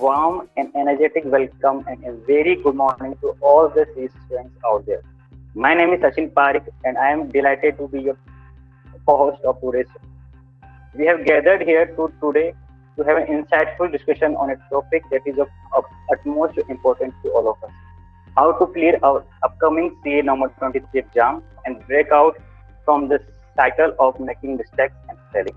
warm and energetic welcome and a very good morning to all the CE students out there. My name is Sachin Pareek and I am delighted to be your co-host of today's show. We have gathered here today to have an insightful discussion on a topic that is of utmost importance to all of us. How to clear our upcoming CA number 23 exam and break out from the cycle of making mistakes and failing.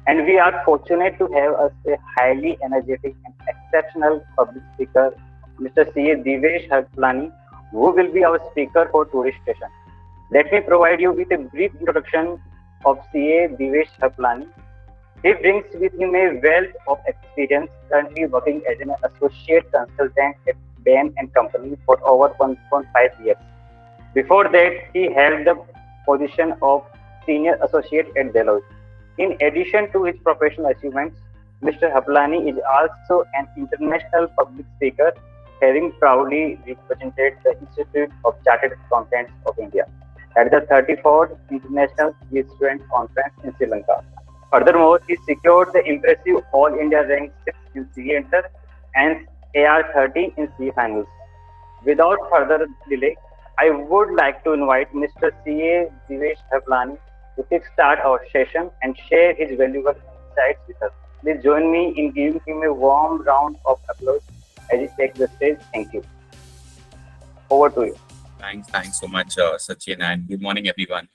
And we are fortunate to have us a highly energetic and exceptional public speaker, Mr. CA Divesh Harpalani, who will be our speaker for today's session. Let me provide you with a brief introduction of CA Divesh Harpalani. He brings with him a wealth of experience, currently working as an associate consultant at Bain Co for over 1.5 years. Before that, he held the position of senior associate at Deloitte. In addition to his professional achievements, Mr. Harpalani is also an international public speaker, having proudly represented the Institute of Chartered Accountants of India at the 34th International CA Student Conference in Sri Lanka. Furthermore, he secured the impressive All India rank 6 in CA Inter and AR30 in CA Finals. Without further delay, I would like to invite Mr. CA Divesh Harpalani to kickstart our session and share his valuable insights with us. Please join me in giving him a warm round of applause as he takes the stage. Thank you. Over to you. Thanks so much, Sachin, and good morning, everyone.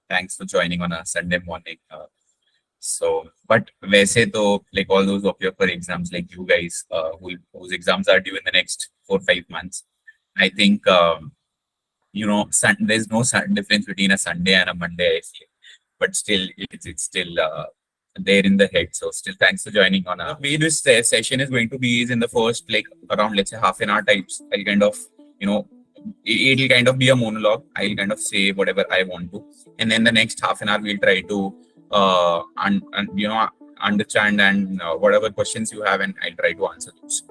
Thanks for joining on a Sunday morning. But वैसे तो like all those of you for exams like you guys whose exams are due in the next 4-5 months, I think there's no difference between a Sunday and a Monday, I feel, but still it's still there in the head. So still thanks for joining on. The way this session is going to be is in the first like around let's say half an hour types. I'll kind of it'll kind of be a monologue. I'll kind of say whatever I want to, and then the next half an hour we'll try to understand and whatever questions you have, and I'll try to answer those.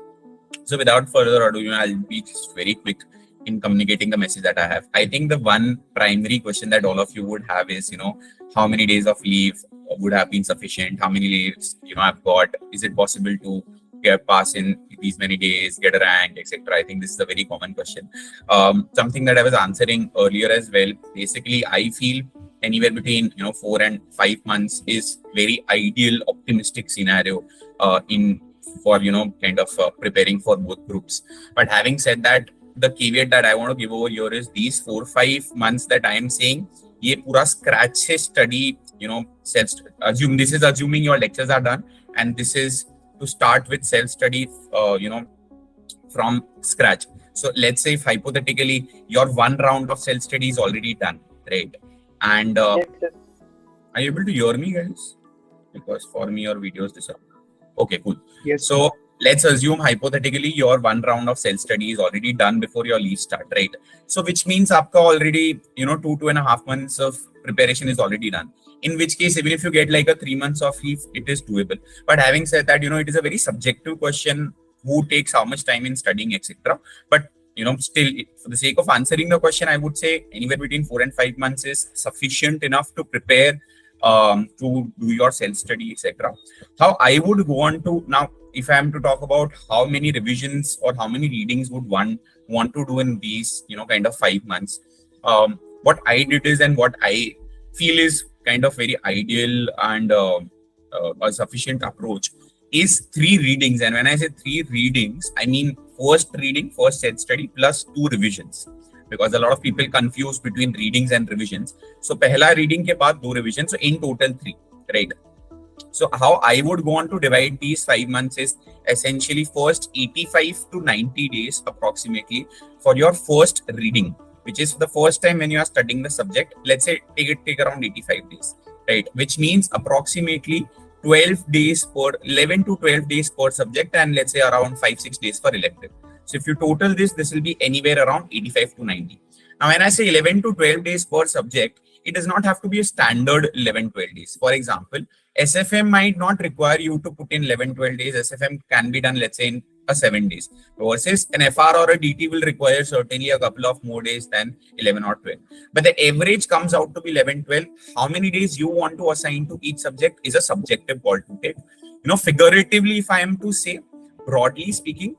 So without further ado, I'll be just very quick in communicating the message that I have. I think the one primary question that all of you would have is, how many days of leave would have been sufficient? How many leaves, I've got? Is it possible to pass in these many days, get a rank, etc.? I think this is a very common question. Something that I was answering earlier as well. Basically, I feel anywhere between 4 and 5 months is very ideal, optimistic scenario for preparing for both groups. But having said that, the caveat that I want to give over here is these 4-5 months that I am saying, ye pura scratch se study, this is assuming your lectures are done, and this is to start with self-study, from scratch. So let's say if hypothetically your one round of self-study is already done, right? And Yes. are you able to hear me, guys? Because for me your videos disappear. Okay, cool. Yes. So let's assume hypothetically your one round of self-study is already done before your leave start, right? So which means aapka already 2.5 months of preparation is already done. In which case, even if you get like a 3 months of leave, it is doable. But having said that, it is a very subjective question, who takes how much time in studying, etc. But still, for the sake of answering the question, I would say anywhere between 4 and 5 months is sufficient enough to prepare to do your self-study, etc. How I would go on to now, if I am to talk about how many revisions or how many readings would one want to do in these, kind of 5 months, what I did is, and what I feel is kind of very ideal and a sufficient approach is 3 readings. And when I say 3 readings, I mean first reading, first self-study plus 2 revisions, because a lot of people confuse between readings and revisions. So pehla reading ke baad 2 revisions, so in total 3, right? So how I would go on to divide these 5 months is essentially first 85 to 90 days approximately for your first reading, which is the first time when you are studying the subject. Let's say take around 85 days, right? Which means approximately 11 to 12 days per subject, and let's say around 5-6 days for elective. So if you total this will be anywhere around 85 to 90. Now, when I say 11 to 12 days per subject, it does not have to be a standard 11-12 days. For example, SFM might not require you to put in 11-12 days. SFM can be done, let's say, in 7 days, versus an FR or a DT will require certainly a couple of more days than 11 or 12. But the average comes out to be 11-12. How many days you want to assign to each subject is a subjective call to take. Figuratively, if I am to say, broadly speaking,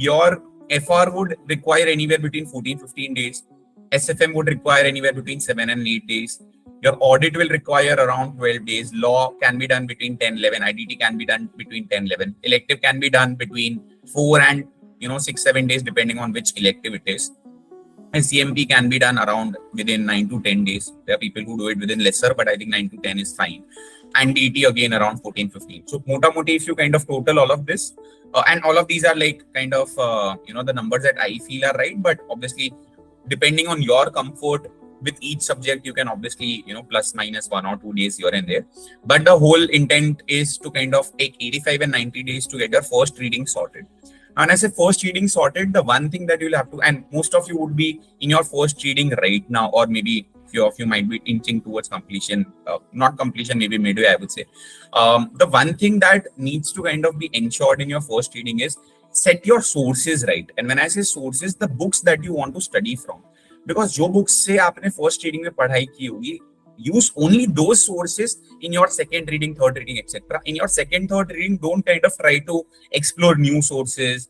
your FR would require anywhere between 14-15 days. SFM would require anywhere between 7 and 8 days. Your audit will require around 12 days. Law can be done between 10-11. IDT can be done between 10-11. Elective can be done between 4 and 6-7 days, depending on which elective it is. And CMP can be done around within 9 to 10 days. There are people who do it within lesser, but I think 9 to 10 is fine. And DT again around 14-15. So mota moti, if you kind of total all of this, and all of these are like kind of the numbers that I feel are right, but obviously depending on your comfort with each subject, you can obviously plus minus 1 or 2 days here and there. But the whole intent is to kind of take 85 and 90 days to get your first reading sorted. And as a first reading sorted, the one thing that you'll have to, and most of you would be in your first reading right now, or maybe few of you might be inching towards completion, not completion, maybe midway, I would say. The one thing that needs to kind of be ensured in your first reading is set your sources right. And when I say sources, the books that you want to study from. Because जो books से आपने first reading में पढ़ाई की होगी, use only those sources in your second reading, third reading, etc. In your second, third reading, don't kind of try to explore new sources.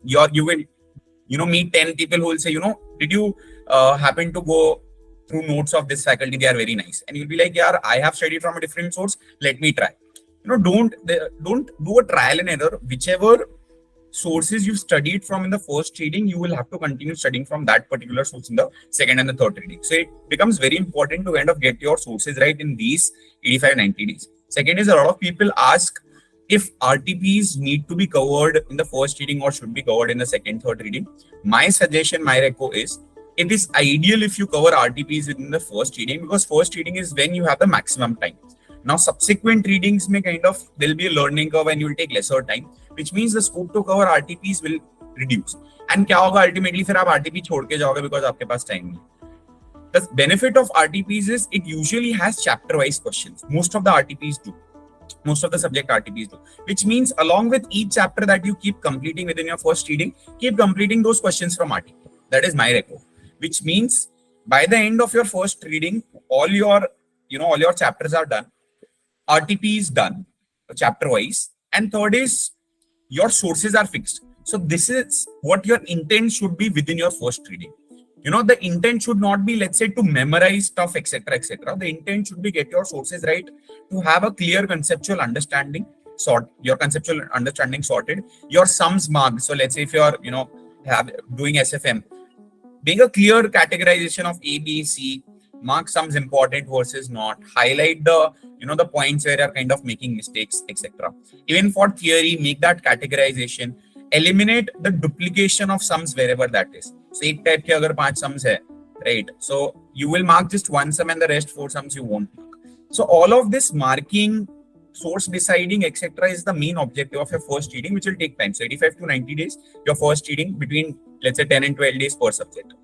You will meet 10 people who will say, did you happen to go through notes of this faculty? They are very nice. And you'll be like, yeah, I have studied from a different source. Let me try. Don't do a trial and error. Whichever sources you studied from in the first reading, you will have to continue studying from that particular source in the second and the third reading. So it becomes very important to kind of get your sources right in these 85-90 days. Second is, a lot of people ask if RTPs need to be covered in the first reading or should be covered in the second, third reading. My suggestion, my reco is, it is ideal if you cover RTPs within the first reading, because first reading is when you have the maximum time. Now, subsequent readings may kind of, there'll be a learning curve and you'll take lesser time, which means the scope to cover RTPs will reduce. And क्या होगा ultimately, फिर आप RTP छोड़ के जाओगे because आपके पास time नहीं. The benefit of RTPs is it usually has chapter-wise questions. Most of the RTPs do. Most of the subject RTPs do. Which means along with each chapter that you keep completing within your first reading, keep completing those questions from RTP. That is my reco. Which means by the end of your first reading, all your chapters are done. RTP is done, chapter-wise. And third is, your sources are fixed. So this is what your intent should be within your first reading. The intent should not be, let's say, to memorize stuff, etc., etc. The intent should be get your sources right, to have a clear conceptual understanding, your conceptual understanding sorted, your sums marked. So let's say if you're, doing SFM, being a clear categorization of A, B, C, mark sums important versus not, highlight the the points where you're kind of making mistakes, etc. Even for theory, make that categorization, eliminate the duplication of sums wherever that is. So एक type के अगर 5 sums है, right? So you will mark just one sum and the rest 4 sums you won't mark. So all of this marking, source deciding, etc. is the main objective of your first reading, which will take time. So 85 to 90 days, your first reading between, let's say, 10 and 12 days per subject.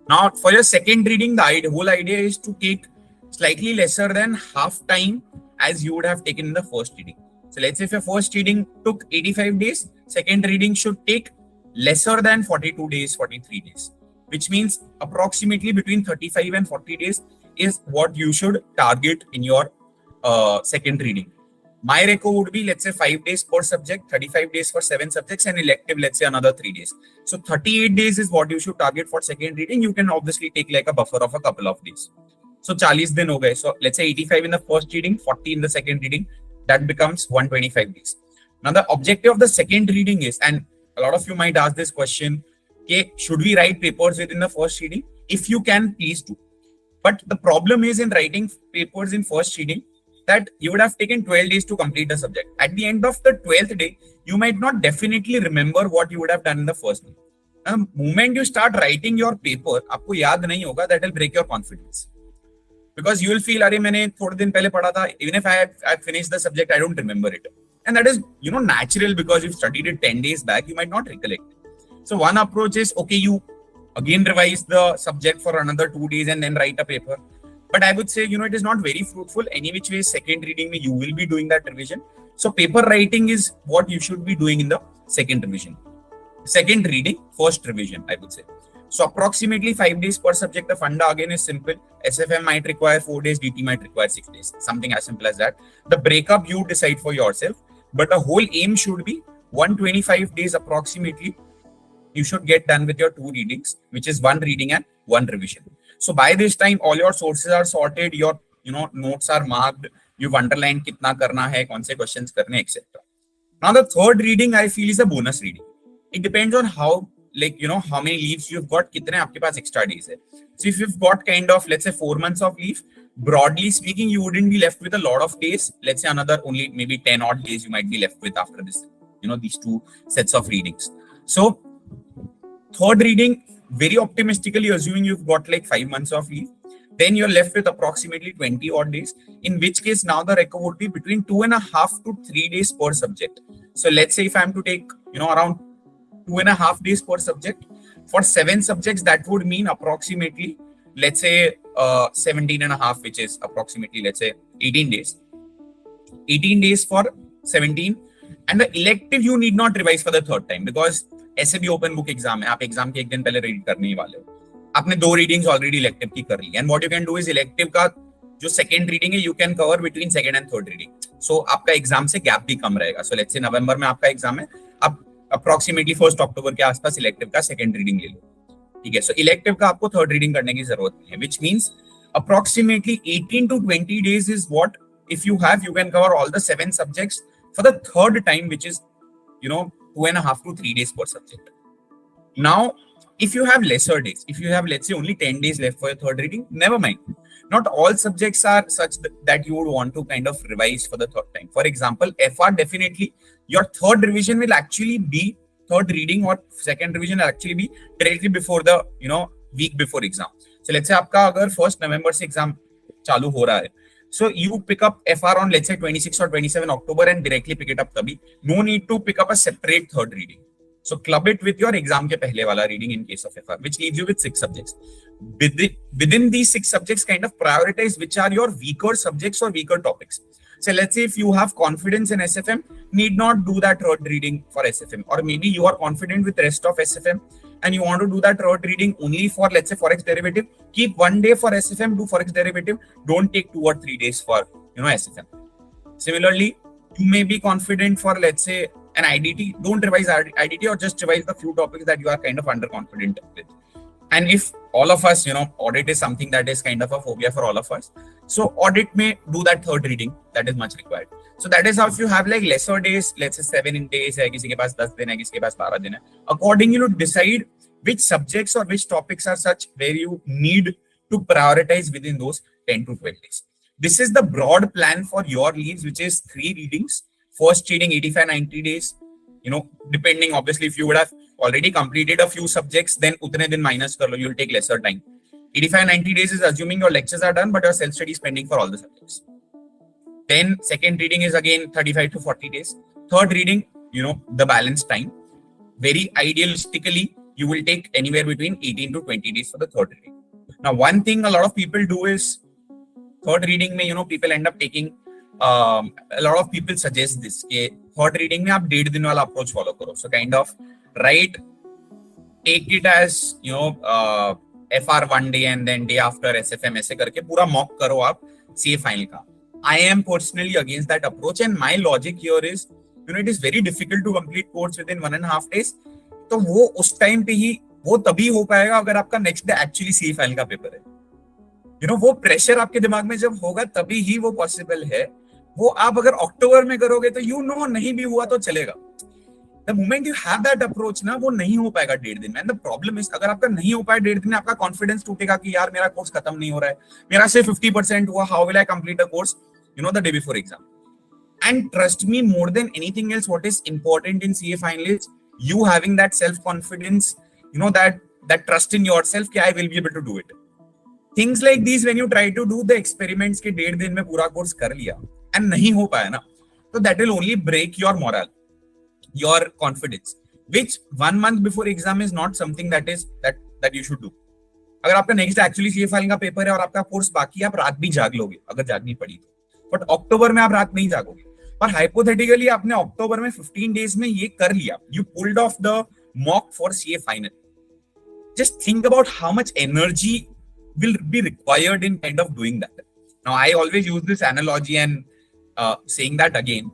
Now, for your second reading, the whole idea is to take slightly lesser than half time as you would have taken in the first reading. So let's say if your first reading took 85 days, second reading should take lesser than 42 days, 43 days, which means approximately between 35 and 40 days is what you should target in your second reading. My reco would be, let's say, 5 days per subject, 35 days for 7 subjects, and elective, let's say, another 3 days. So 38 days is what you should target for second reading. You can obviously take like a buffer of a couple of days. So 40 din ho gaye. So let's say 85 in the first reading, 40 in the second reading. That becomes 125 days. Now the objective of the second reading is, and a lot of you might ask this question, okay, should we write papers within the first reading? If you can, please do. But the problem is in writing papers in first reading, that you would have taken 12 days to complete the subject. At the end of the 12th day, you might not definitely remember what you would have done in the first day. The moment you start writing your paper, आपको याद नहीं होगा, that will break your confidence. Because you will feel, अरे मैंने थोड़े दिन पहले पढ़ा था, even if I finished the subject, I don't remember it. And that is, natural, because you've studied it 10 days back, you might not recollect. So one approach is, okay, you again revise the subject for another 2 days and then write a paper. But I would say, it is not very fruitful. Any which way, second reading, you will be doing that revision. So paper writing is what you should be doing in the second revision. Second reading, first revision, I would say. So approximately 5 days per subject. The funda again is simple. SFM might require 4 days, DT might require 6 days. Something as simple as that. The breakup you decide for yourself. But the whole aim should be 125 days approximately, you should get done with your 2 readings, which is 1 reading and 1 revision. So by this time, all your sources are sorted, your notes are marked, you've underlined kitna karna hai, kaun se questions karne, etc. Now the third reading I feel is a bonus reading. It depends on how, how many leaves you've got, kitne aapke paas extra days hai. So if you've got kind of, let's say 4 months of leave, broadly speaking, you wouldn't be left with a lot of days. Let's say another only maybe 10 odd days you might be left with after this, these 2 sets of readings. So third reading, very optimistically assuming you've got like 5 months of leave, then you're left with approximately 20 odd days, in which case now the record would be between 2.5 to 3 days per subject. So let's say if I'm to take, around 2.5 days per subject, for 7 subjects, that would mean approximately, let's say 17.5, which is approximately, let's say 18 days. 18 days for 17. And the elective you need not revise for the third time, because ऐसे भी open book exam है, आप exam के एक दिन पहले read करने ही वाले हो, आपने 2 रीडिंग्स ऑलरेडी इलेक्टिव की कर ली, and what you can do is elective का जो सेकंड रीडिंग है you can cover between second and third reading, so आपका एग्जाम से गैप भी कम रहेगा. सो लेट्स से नवंबर में आपका एग्जाम है, आप अप्रोक्सीमेटली 1 अक्टूबर के आसपास इलेक्टिव का सेकंड रीडिंग ले लो, ठीक है. सो इलेक्टिव का आपको थर्ड रीडिंग करने की जरूरत नहीं है, which means approximately 18 to 20 days is what, if you have, you can cover all the 7 subjects for the third time, which is 2.5 to 3 days per subject. Now if you have lesser days, if you have, let's say, only 10 days left for your third reading, never mind. Not all subjects are such that you would want to kind of revise for the third time. For example, FR, definitely your third revision will actually be, third reading or second revision will actually be directly before the week before exam. So let's say आपका अगर 1 November से exam चालू हो रहा है, so you pick up FR on, let's say, 26 or 27 October and directly pick it up तभी. No need to pick up a separate third reading. So club it with your exam के पहले वाला reading in case of FR, which leaves you with 6 subjects. Within these 6 subjects, kind of prioritize which are your weaker subjects or weaker topics. So let's say if you have confidence in SFM, need not do that third reading for SFM, or maybe you are confident with rest of SFM and you want to do that third reading only for, let's say, forex derivative. Keep 1 day for SFM, do forex derivative. Don't take 2 or 3 days for SFM. Similarly, you may be confident for, let's say, an IDT. Don't revise IDT, or just revise the few topics that you are kind of underconfident with. And if all of us, audit is something that is kind of a phobia for all of us, so audit may do that third reading, that is much required. So that is how, if you have like lesser days, let's say 7 days hai, kisi ke paas 10 din hai, kisi ke paas 12 din hai, accordingly you decide which subjects or which topics are such where you need to prioritize within those 10 to 12 days. This is the broad plan for your leaves, which is 3 readings. First reading 85-90 days, depending, obviously, if you would have already completed a few subjects, then utne din minus kar lo, you'll take lesser time. 85-90 days is assuming your lectures are done, but your self-study is pending for all the subjects. Then second reading is again 35 to 40 days. Third reading, the balanced time. Very idealistically, you will take anywhere between 18 to 20 days for the third reading. Now, one thing a lot of people do is, third reading mein, people end up taking, a lot of people suggest this, ke third reading mein aap 1.5 din wala approach follow karo. So kind of take it as, FR 1 day and then day after SFM ऐसे करके पूरा mock करो आप CA final का. I am personally against that approach, and my logic here is, it is very difficult to complete course within 1.5 days. तो वो उस time पे ही वो तभी हो पाएगा अगर आपका next day actually CA final का पेपर है. वो प्रेशर आपके दिमाग में जब होगा तभी ही वो पॉसिबल है. वो आप अगर अक्टूबर में करोगे तो नहीं भी हुआ तो चलेगा. The moment you have that approach ना, वो नहीं हो पाएगा 1.5 दिन में. And the problem is, अगर आपका नहीं हो पाए 1.5 दिन में, आपका कॉन्फिडेंस टूटेगा कि यार मेरा कोर्स खत्म नहीं हो रहा है, मेरा सिर्फ 50% हुआ, how will I complete a course, the day before exam. And trust me, more than anything else, what is important in CA final is you having that self-confidence, that trust in yourself कि I will be able to do it. Things like these, when you try to do the experiments के 1.5 दिन में पूरा course कर लिया and नहीं हो पाया ना, तो that will only break your morale, your confidence, which 1 month before exam is not something that you should do. अगर आपका नेक्स्ट एक्चुअली CA फाइलिंग का पेपर है और आपका कोर्स बाकी है, आप रात भी जाग लोगे अगर जागनी पड़ी तो, बट अक्टूबर में आप रात नहीं जागोगे. पर हाइपोथेटिकली आपने अक्टूबर में 15 डेज में ये कर लिया, you pulled off the mock for CA final. Just think about how much energy will be required in kind of doing that. Now, I always use this analogy and saying that again,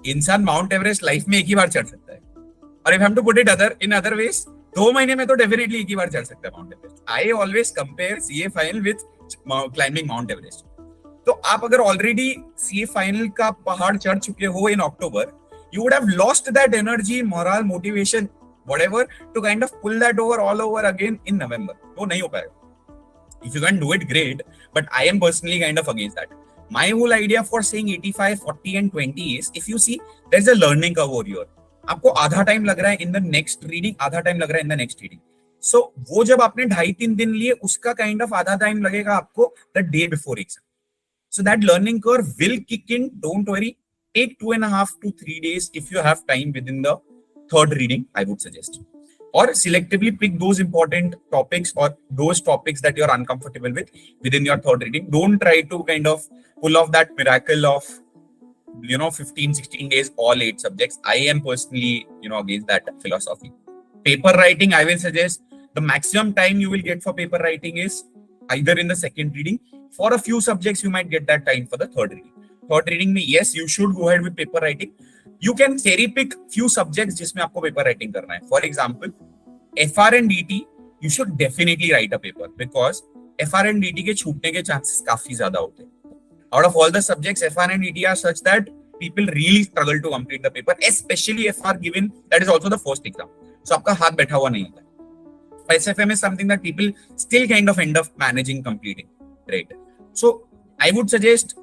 इंसान mount Everest life में एक ही बार चढ़ सकता है. और if I have to put it in other ways, 2 महीने में तो डेफिनेटली एक ही बार चढ़ सकता है mount Everest. I always compare CA final with climbing mount Everest. तो आप अगर ऑलरेडी सीए फाइनल का पहाड़ चढ़ चुके हो इन अक्टूबर, you would have lost that energy, morale, motivation, whatever, to kind of pull that over all over again in November. वो नहीं हो पाएगा. If you can do it, great. But I am personally kind of against that. My whole idea for saying 85, 40 and 20 is, if you see, there's a learning curve over here. आपको आधा time लग रहा है in the next reading, आधा time लग रहा है in the next reading. सो वो जब आपने 2.5-3 दिन लिए, उसका काइंड ऑफ आधा टाइम लगेगा आपको the day before exam. So that learning curve will kick in. Don't worry. Take 2.5 to 3 days if you have time within the third reading, I would suggest. Or selectively pick those important topics or those topics that you're uncomfortable with within your third reading. Don't try to kind of pull off that miracle of, 15, 16 days, all 8 subjects. I am personally, against that philosophy. Paper writing, I will suggest the maximum time you will get for paper writing is either in the second reading. For a few subjects, you might get that time for the third reading. Third reading में, yes, you should go ahead with paper writing. You can cherry pick few subjects जिसमें आपको paper writing करना है. For example, FR and DT, you should definitely write a paper because FR and DT के छूटने के chances काफी ज्यादा होते हैं. Out of all the subjects, FR and DT are such that people really struggle to complete the paper, especially FR given that is also the first exam. So आपका हाथ बैठा हुआ नहीं होता. SFM is something that people still kind of end up managing completing, right? So I would suggest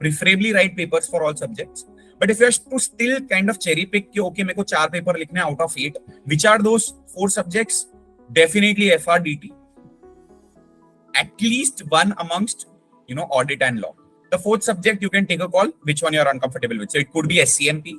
preferably write papers for all subjects. But if you have to still kind of cherry pick, okay, मेरे को 4 paper लिखने out of 8, which are those 4 subjects? Definitely FR, DT. At least one amongst, audit and law. The 4th subject, you can take a call which one you are uncomfortable with. So it could be SCMP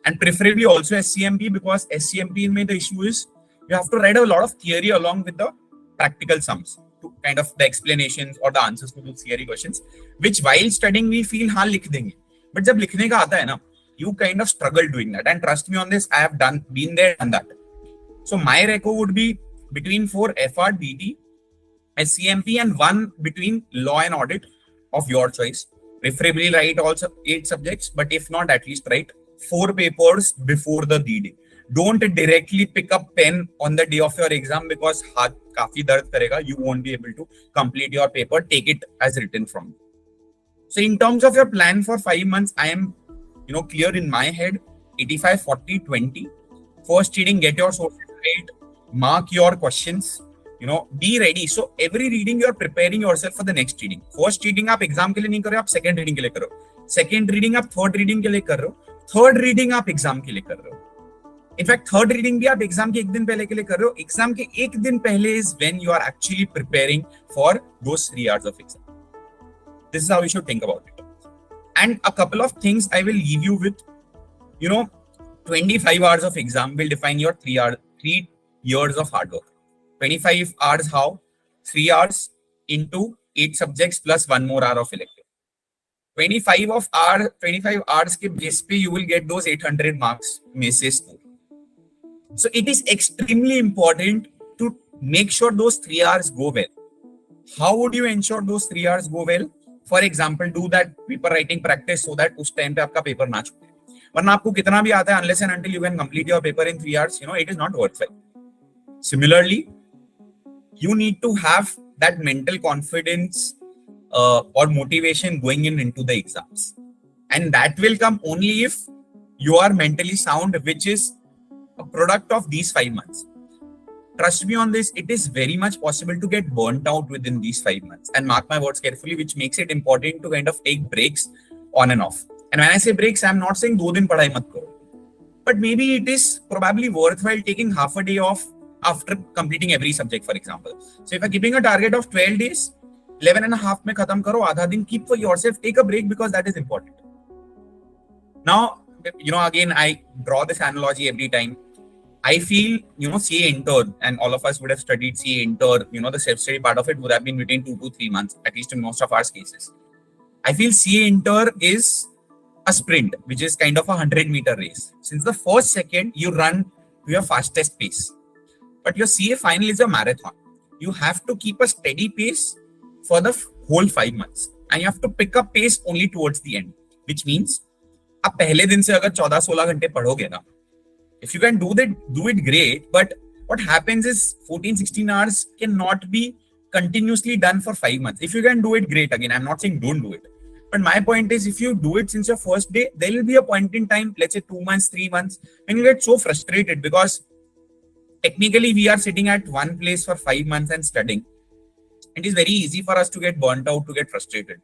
and preferably also SCMP, because SCMP में the issue is you have to write a lot of theory along with the practical sums to kind of the explanations or the answers to those theory questions, which while studying we feel हाँ लिख देंगे, but जब लिखने का आता है ना, you kind of struggle doing that. And trust me on this, I have been there and that. So my reco would be between 4 FR, DT, SCMP and 1 between law and audit of your choice. Preferably write also 8 subjects, but if not, at least write 4 papers before the D-Day. Don't directly pick up pen on the day of your exam because हाथ काफी दर्द करेगा. You won't be able to complete your paper. Take it as written from you. So in terms of your plan for 5 months, I am, clear in my head. 85, 40, 20. First reading, get your sources right. Mark your questions. Be ready. So every reading, you are preparing yourself for the next reading. First reading आप exam के लिए नहीं कर रहे हो, आप second reading के लिए कर रहे हो. Second reading आप third reading के लिए कर रहे हो. Third reading आप exam के लिए कर रहे हो. इनफैक्ट थर्ड रीडिंग भी आप एग्जाम के 1 दिन पहले के लिए कर रहे हो. एग्जाम के 1 दिन पहले is when you are actually preparing for those 3 hours of exam. This is how you should think about it. And a couple of things I will leave you with. 25 hours of exam will define your 3 years of hard work. 25 hours how? 3 hours into 8 subjects plus 1 more hour of elective. 25 hours के base पे you will get those 800 marks में से score. So it is extremely important to make sure those 3 hours go well. How would you ensure those 3 hours go well? For example, do that paper writing practice so that उस time पे आपका paper ना छूटे. वरना आपको कितना भी आता है, unless and until you can complete your paper in 3 hours, it is not worthwhile. Similarly, you need to have that mental confidence or motivation going into the exams, and that will come only if you are mentally sound, which is a product of these 5 months. Trust me on this, it is very much possible to get burnt out within these 5 months. And mark my words carefully, which makes it important to kind of take breaks on and off. And when I say breaks, I'm not saying 2 दिन पढ़ाई मत करो. But maybe it is probably worthwhile taking half a day off after completing every subject, for example. So if you're keeping a target of 12 days, 11 and a half में खत्म करो, आधा दिन keep for yourself, take a break because that is important. Now, again, I draw this analogy every time. I feel, CA intern, and all of us would have studied CA intern, the self-study part of it would have been between 2 to 3 months, at least in most of our cases. I feel CA intern is a sprint, which is kind of a 100-meter race. Since the first second, you run to your fastest pace. But your CA final is a marathon. You have to keep a steady pace for the whole 5 months. And you have to pick up pace only towards the end, which means, आप पहले दिन से अगर 14-16 घंटे पढ़ोगे ना, If you can do that, do it great. But what happens is 14-16 hours cannot be continuously done for 5 months. If you can do it, great. Again, I'm not saying don't do it. But my point is, if you do it since your first day, there will be a point in time, let's say 2 months, 3 months, when you get so frustrated because technically we are sitting at one place for 5 months and studying. It is very easy for us to get burnt out, to get frustrated.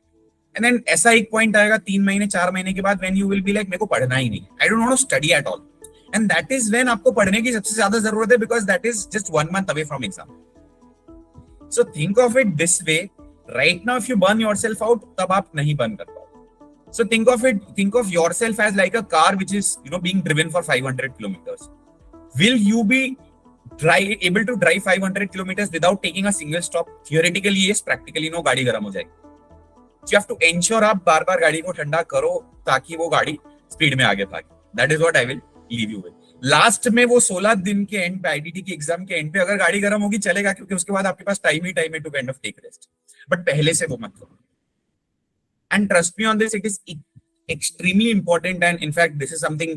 And then ऐसा एक point आएगा 3 महीने 4 महीने के बाद when you will be like मेरे को पढ़ना ही नहीं, I don't want to study at all. And that is when आपको पढ़ने की सबसे ज्यादा जरूरत है because that is just 1 month away from exam. So think of it this way. Right now, if you burn yourself out, तब आप नहीं burn कर पाओ. So think of yourself as like a car which is being driven for 500 kilometers. Will you be able to drive 500 kilometers without taking a single stop? Theoretically yes, practically no. गाड़ी गर्म हो जाएगी. So you have to ensure आप बार बार गाड़ी को ठंडा करो ताकि वो गाड़ी स्पीड में आगे भागे. That is what I will leave you with. Last में वो 16 दिन के एंड पे आईटीटी के एग्जाम के एंड पे अगर गाड़ी गर्म होगी चलेगा, क्योंकि उसके बाद आपके पास टाइम है to kind of take rest. But पहले से वो मत करो. And trust me on this, it is extremely important, and in fact this is something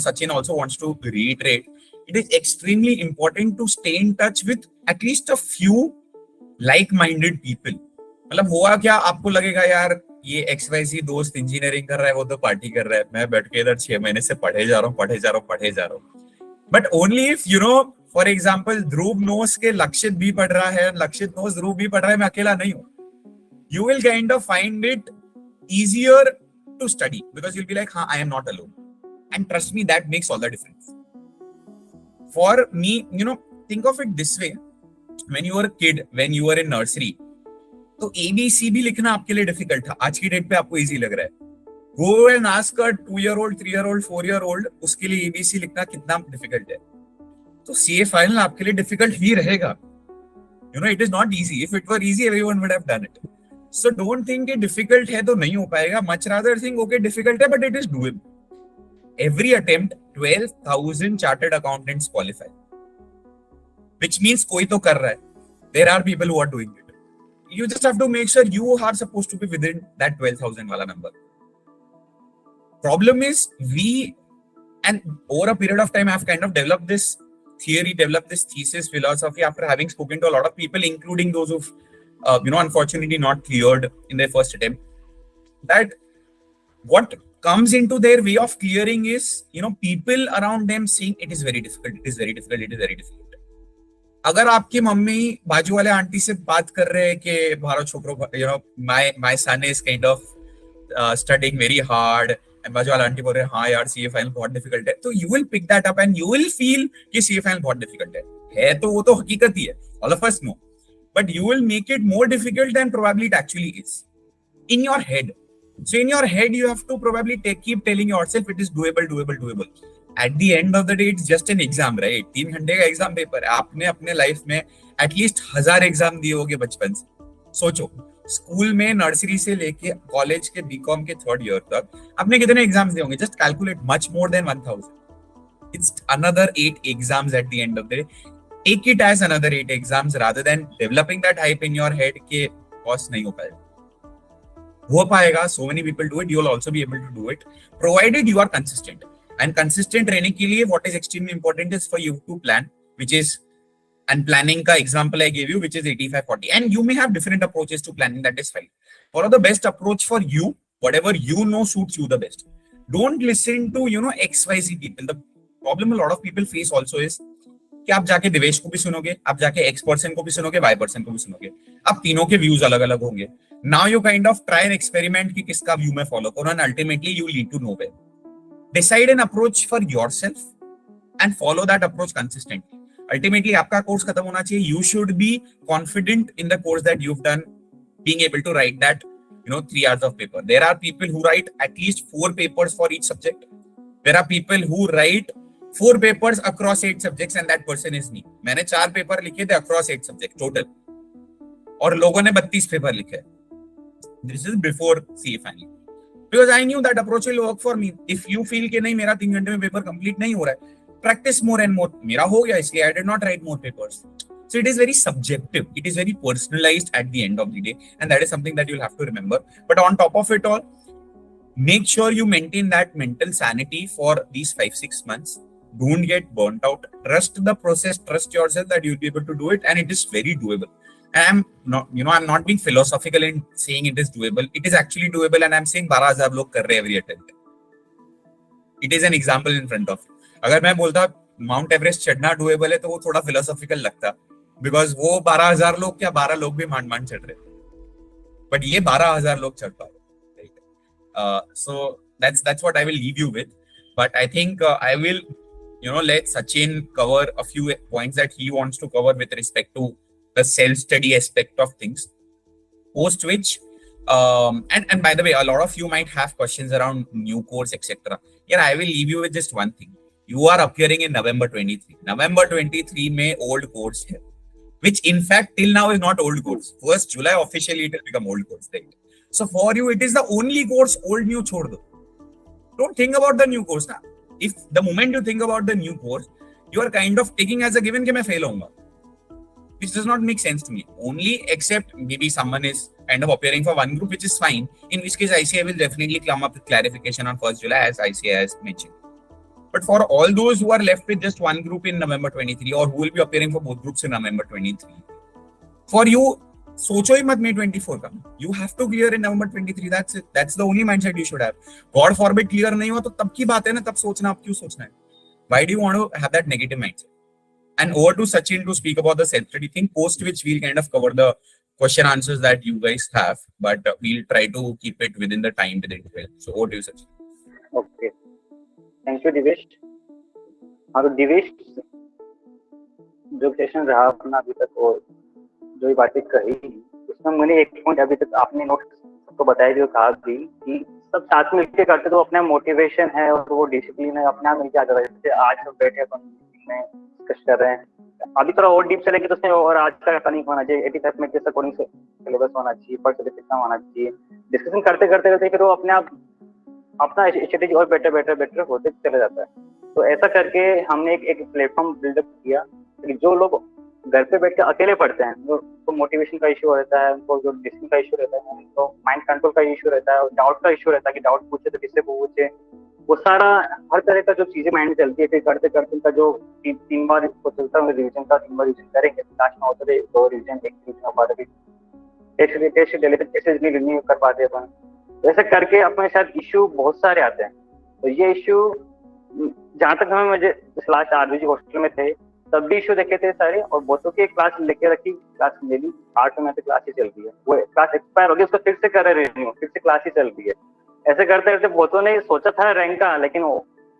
Sachin also wants to reiterate. It is extremely important to stay in touch with at least a few like-minded people. मतलब हुआ क्या, आपको लगेगा यार ये XYZ दोस्त engineering कर रहा है, वो तो पार्टी कर रहा है, मैं बैठ के इधर 6 महीने से पढ़े जा रहा हूँ. But only if for example Dhruv knows के लक्षित भी पढ़ रहा है, लक्षित नोस ध्रुव भी पढ़ रहा है, मैं अकेला नहीं हूँ. You will kind of find it easier to study because you'll be like, I am not alone. And trust me, that makes all the difference. For me, think of it this way. When you were a kid, when you were in nursery, तो ABC भी लिखना आपके लिए difficult था. आज की date पे आपको इजी लग रहा है. Go and ask a 2-year-old, 3-year-old, 4-year-old, उसके लिए ABC लिखना कितना डिफिकल्ट है. तो CA फाइनल आपके लिए डिफिकल्ट ही रहेगा. It is not easy. If it were easy, everyone would have done it. So don't think it difficult है तो नहीं हो पाएगा. Much rather think, okay, difficult है, but it is doable. Every attempt, 12,000 chartered accountants qualify. Which means कोई तो कर रहा है. There are people who are doing it. You just have to make sure you are supposed to be within that 12,000 wala number. Problem is, and over a period of time, I've kind of developed this theory, developed this thesis, philosophy after having spoken to a lot of people, including those who've unfortunately not cleared in their first attempt, that what comes into their way of clearing is, people around them saying it is very difficult, it is very difficult, it is very difficult. अगर आपकी mummy बाजू वाले aunty से बात कर रहे हैं कि भारत छोकरो, my son is kind of studying very hard, and बाजू वाला आंटी बोल रहे हैं हाँ यार CA फाइनल बहुत डिफिकल्ट है, तो you will pick that up and you will feel कि CA फाइनल बहुत डिफिकल्ट है तो वो तो हकीकत ही है, all of us know. But you will make it more difficult than probably it actually is in your head. So in your head, you have to probably keep telling yourself it is doable. At the end of the day, it's just an exam, right? 3 घंटे का exam paper है. आपने अपने life में at least 1000 exam दिए होंगे बचपन से. सोचो, स्कूल में नर्सरी से लेके कॉलेज के बीकॉम के 3rd ईयर तक आपने कितने एग्जाम्स दिए होंगे? Just calculate, much more than 1000. It's another 8 exams at the end of the day. Take it as another 8 exams rather than developing that hype in your head कि cost नहीं हो पाएगा. हो पाएगा. So many people do it. You will also be able to do it, provided you are consistent. And consistent रहने के लिए what is extremely important is for you to plan, which is, and planning का example I gave you, which is 85-40. And you may have different approaches to planning, that is fine. Follow the best approach for you, whatever you know suits you the best. Don't listen to XYZ people. The problem a lot of people face also is कि आप जाके दिवेश को भी सुनोगे, आप जाके X person को भी सुनोगे, Y पर्सन को भी सुनोगे, आप तीनों के व्यूज अलग अलग होंगे. Now you kind of try and experiment कि किसका व्यू मैं फॉलो करूं, and ultimately you lead to nowhere. Decide an approach for yourself and follow that approach consistently. Ultimately आपका कोर्स खत्म होना चाहिए. You should be confident in the course that you've done, being able to write that 3 hours of paper. There are people who write at least 4 papers for each subject. There are people who write 4 papers across 8 subjects, and that person is me. मैंने 4 paper लिखे थे across 8 subjects total, और लोगों ने 32 paper लिखे. This is before CA final. Because I knew that approach will work for me. If you feel कि नहीं मेरा 3 घंटे में पेपर कंप्लीट नहीं हो रहा है, practice more and more. मेरा हो गया इसलिए I did not write more papers. So it is very subjective. It is very personalized at the end of the day, and that is something that you'll have to remember. But on top of it all, make sure you maintain that mental sanity for these 5-6 months. Don't get burnt out. Trust the process, trust yourself that you'll be able to do it, and it is very doable. And I'm not, I'm not being philosophical in saying it is doable. It is actually doable, and I'm saying 12,000 लोग कर रहे हैं every attempt. It is an example in front of you. अगर मैं बोलता mount Everest चढ़ना doable है तो वो थोड़ा फिलोसॉफिकल लगता, बिकॉज वो 12,000 लोग क्या 12 लोग भी मान मान चढ़ रहे, बट ये 12,000 लोग चढ़ पा रहे. So that's what I will leave you with. But I think I will let Sachin cover a few points that he wants to cover with respect to the self-study aspect of things, post which and by the way, a lot of you might have questions around new course, etc. Yeah, I will leave you with just one thing. You are appearing in November 23. November 23 में old course है, which in fact till now is not old course. 1st July officially it will become old course, right? So for you it is the only course old new छोड़ दो. Don't think about the new course ना. If the moment you think about the new course, you are kind of taking as a given कि मैं fail होऊंगा, which does not make sense to me. Only except maybe someone is kind of appearing for one group, which is fine. In which case ICAI will definitely come up with clarification on 1st July as ICAI has mentioned. But for all those who are left with just one group in November 23 or who will be appearing for both groups in November 23, for you, सोचो ही मत May 24 का. You have to clear in November 23. That's it. That's the only mindset you should have. God forbid clear नहीं हुआ तो तब की बात है ना, तब सोचना, अब क्यों सोचना है? Why do you want to have that negative mindset? And over to Sachin to speak about the self-study thing, post which we'll kind of cover the question answers that you guys have, but we'll try to keep it within the time within 12. So over to you, Sachin. Okay. Thank you, Divesh. हाँ तो दिवेश जो session रहा अपना अभी तक और जो भी बातें कही उसमें मैंने एक पॉइंट अभी तक आपने नोट सबको बताया जो कहा भी कि सब साथ में मिलकर करते तो अपना मोटिवेशन है और वो डिसिप्लिन है अपना मिलकर आ जाता है. जैसे आज सब बैठे अपन में डिस्कस कर रहे हैं, अभी थोड़ा और डीप चलेंगे तो उसमें और आज का रनिंग होना चाहिए, 85 मिनट के अकॉर्डिंग से सिलेबस होना चाहिए, पर कितना होना चाहिए, डिस्कशन करते करते करते फिर वो अपने आप अपना स्ट्रेटेजी और बेटर होते चला जाता है. तो ऐसा करके हमने एक प्लेटफॉर्म बिल्डअप किया कि जो लोग घर पे बैठ के अकेले पढ़ते हैं, उनको मोटिवेशन का इश्यू रहता है, उनको जो डिसिप्लिन का इश्यू रहता है, उनको माइंड कंट्रोल का इश्यू रहता है, डाउट का इश्यू रहता है कि डाउट पूछे तो किससे पूछे, वो सारा हर तरह का जो चीजें माइंड में चलती है, फिर करते करते उनका जो 3 बार इसको चलता है रिविजन का, 3 बार रिविजन करेंगे, लास्ट में होता है 2 रिविजन, 1 रिविजन हो पाता है, टेस्ट रिन्यू कर पाते हैं अपन. ऐसे करके अपने साथ इश्यू बहुत सारे आते हैं. तो ये इश्यू जहाँ तक हमें मुझे लास्ट आरबीजी हॉस्टल में थे तब भी इश्यू देखे थे सारे, और बहुतों की क्लास लेके रखी, क्लास ले ली, 8 में क्लास ही चल रही है, वो क्लास एक्सपायर हो गई, उसको फिर से कर रहे रिन्यू, फिर से क्लास ही चल रही है. ऐसे करते करते बहुतों ने सोचा था रैंक का, लेकिन वो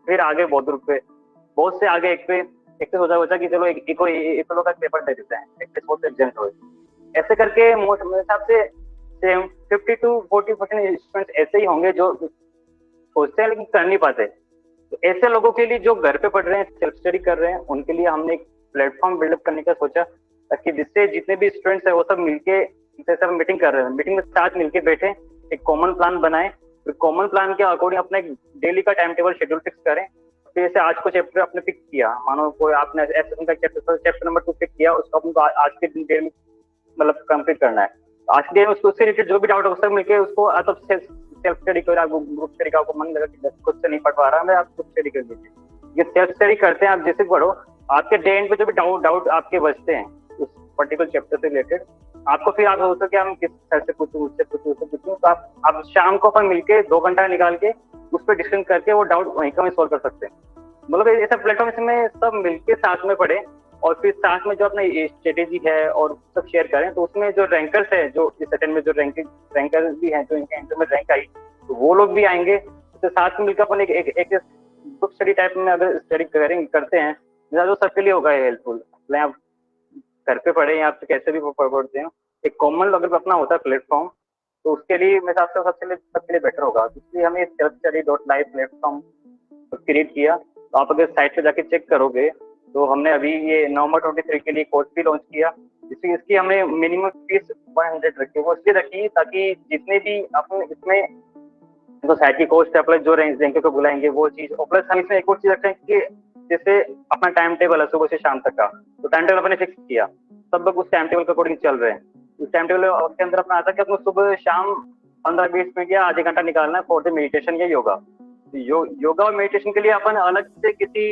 फिर आगे बहुत ग्रुप पे, बहुत से आगे एक पे सोचा कि चलो एक का पेपर दे देते हैं, एक बहुत एग्जाम हो. ऐसे करके मेरे हिसाब से 50 to 40% स्टूडेंट्स ऐसे ही होंगे जो सोचते हैं लेकिन कर नहीं पाते. तो ऐसे लोगों के लिए जो घर पे पढ़ रहे हैं, सेल्फ स्टडी कर रहे हैं, उनके लिए हमने एक प्लेटफॉर्म बिल्डअप करने का सोचा, ताकि जिससे जितने भी स्टूडेंट्स हैं वो सब मिलके, जैसे सब मीटिंग कर रहे हैं, मीटिंग में साथ मिलके बैठे, एक कॉमन प्लान बनाए, फिर कॉमन प्लान के अकॉर्डिंग अपना एक डेली का टाइम टेबल शेड्यूल फिक्स करें. फिर जैसे आज को चैप्टर आपने पिक किया, मानो कोई आपने चैप्टर नंबर 2 पिक किया, उसको आपको आज के दिन डेली मतलब कंप्लीट करना है. आज के दिन उससे रिलेटेड जो भी डाउट है उससे मिलके उसको सेल्फ स्टडी करो. आपको ग्रुप स्टडी का आपको मन लगा कि खुद से नहीं पढ़ पा रहा मैं, आप ग्रुप स्टडी कर लीजिए. ये सेल्फ स्टडी करते हैं आप, जैसे पढ़ो आपके डे एंड पे जो भी डाउट आपके बचते हैं उस पर्टिकुलर चैप्टर से रिलेटेड, आपको फिर आप सोचो कि हम किस सर से पूछूं, उससे पूछूं, तो आप शाम को अपन मिलके 2 घंटा निकाल के उस पर डिस्कशन करके वो डाउट वहीं का सॉल्व कर सकते हैं. मतलब ऐसा प्लेटफॉर्म इसमें सब मिलके साथ में पढ़े और फिर साथ में जो अपना स्ट्रेटेजी है और सब शेयर करें. तो उसमें जो रैंकर्स है, जो इस अटेम्प्ट में जो रैंकर भी हैं, जो इनके इंटर में रैंक आई, तो वो लोग भी आएंगे. तो साथ में मिलकर अपन एक ग्रुप स्टडी टाइप में अगर स्टडी करते हैं तो सबके लिए होगा हेल्पफुल. आप घर पे पढ़े या आप कैसे भी पढ़ते हैं, एक कॉमन अगर अपना होता है प्लेटफॉर्म, तो उसके लिए मेरे हिसाब से सबके लिए बेटर होगा. इसलिए हमने SELFSTUDY.LIVE प्लेटफॉर्म क्रिएट किया. तो आप अगर साइट पे जाके चेक करोगे तो हमने अभी ये नवंबर 23 के लिए कोर्स भी लॉन्च किया. इसकी हमने मिनिमम फीस 100 रखी, वो इसलिए रखी ताकि जितने भी अपन इसमें सोसाइटी कोर्स प्लस जो रैंक को बुलाएंगे वो चीज, और प्लस हम इसमें एक और चीज रखते हैं कि जैसे अपना टाइम टेबल है सुबह से शाम तक का, तो टाइम टेबल अपने फिक्स किया, सब लोग उस टाइम टेबल के अकॉर्डिंग चल रहे हैं. उस टाइम टेबल के अंदर अपना आता है कि आपको सुबह शाम 15-20 मिनट या आधे घंटा निकालना है फॉर द मेडिटेशन या योगा. योगा और मेडिटेशन के लिए अपन अलग से किसी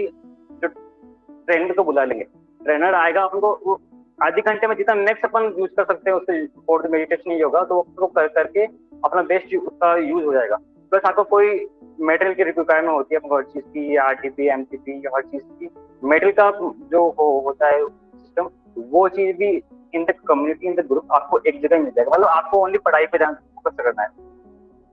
ट्रेनर को बुला लेंगे, ट्रेनर आएगा, उनको आधे घंटे में जितना नेक्स्ट अपन यूज कर सकते हैं उससे फॉर मेडिटेशन नहीं होगा, तो वो करके अपना बेस्ट उसका यूज हो जाएगा। प्लस आपको कोई मेटल की रिक्वायरमेंट होती है हर चीज की, आरटीपी एमटीपी हर चीज की मेटल का जो होता है सिस्टम, वो चीज भी in the community in the group आपको एक जगह मिल जाएगा। मतलब आपको ओनली पढ़ाई पे ध्यान फोकस करना है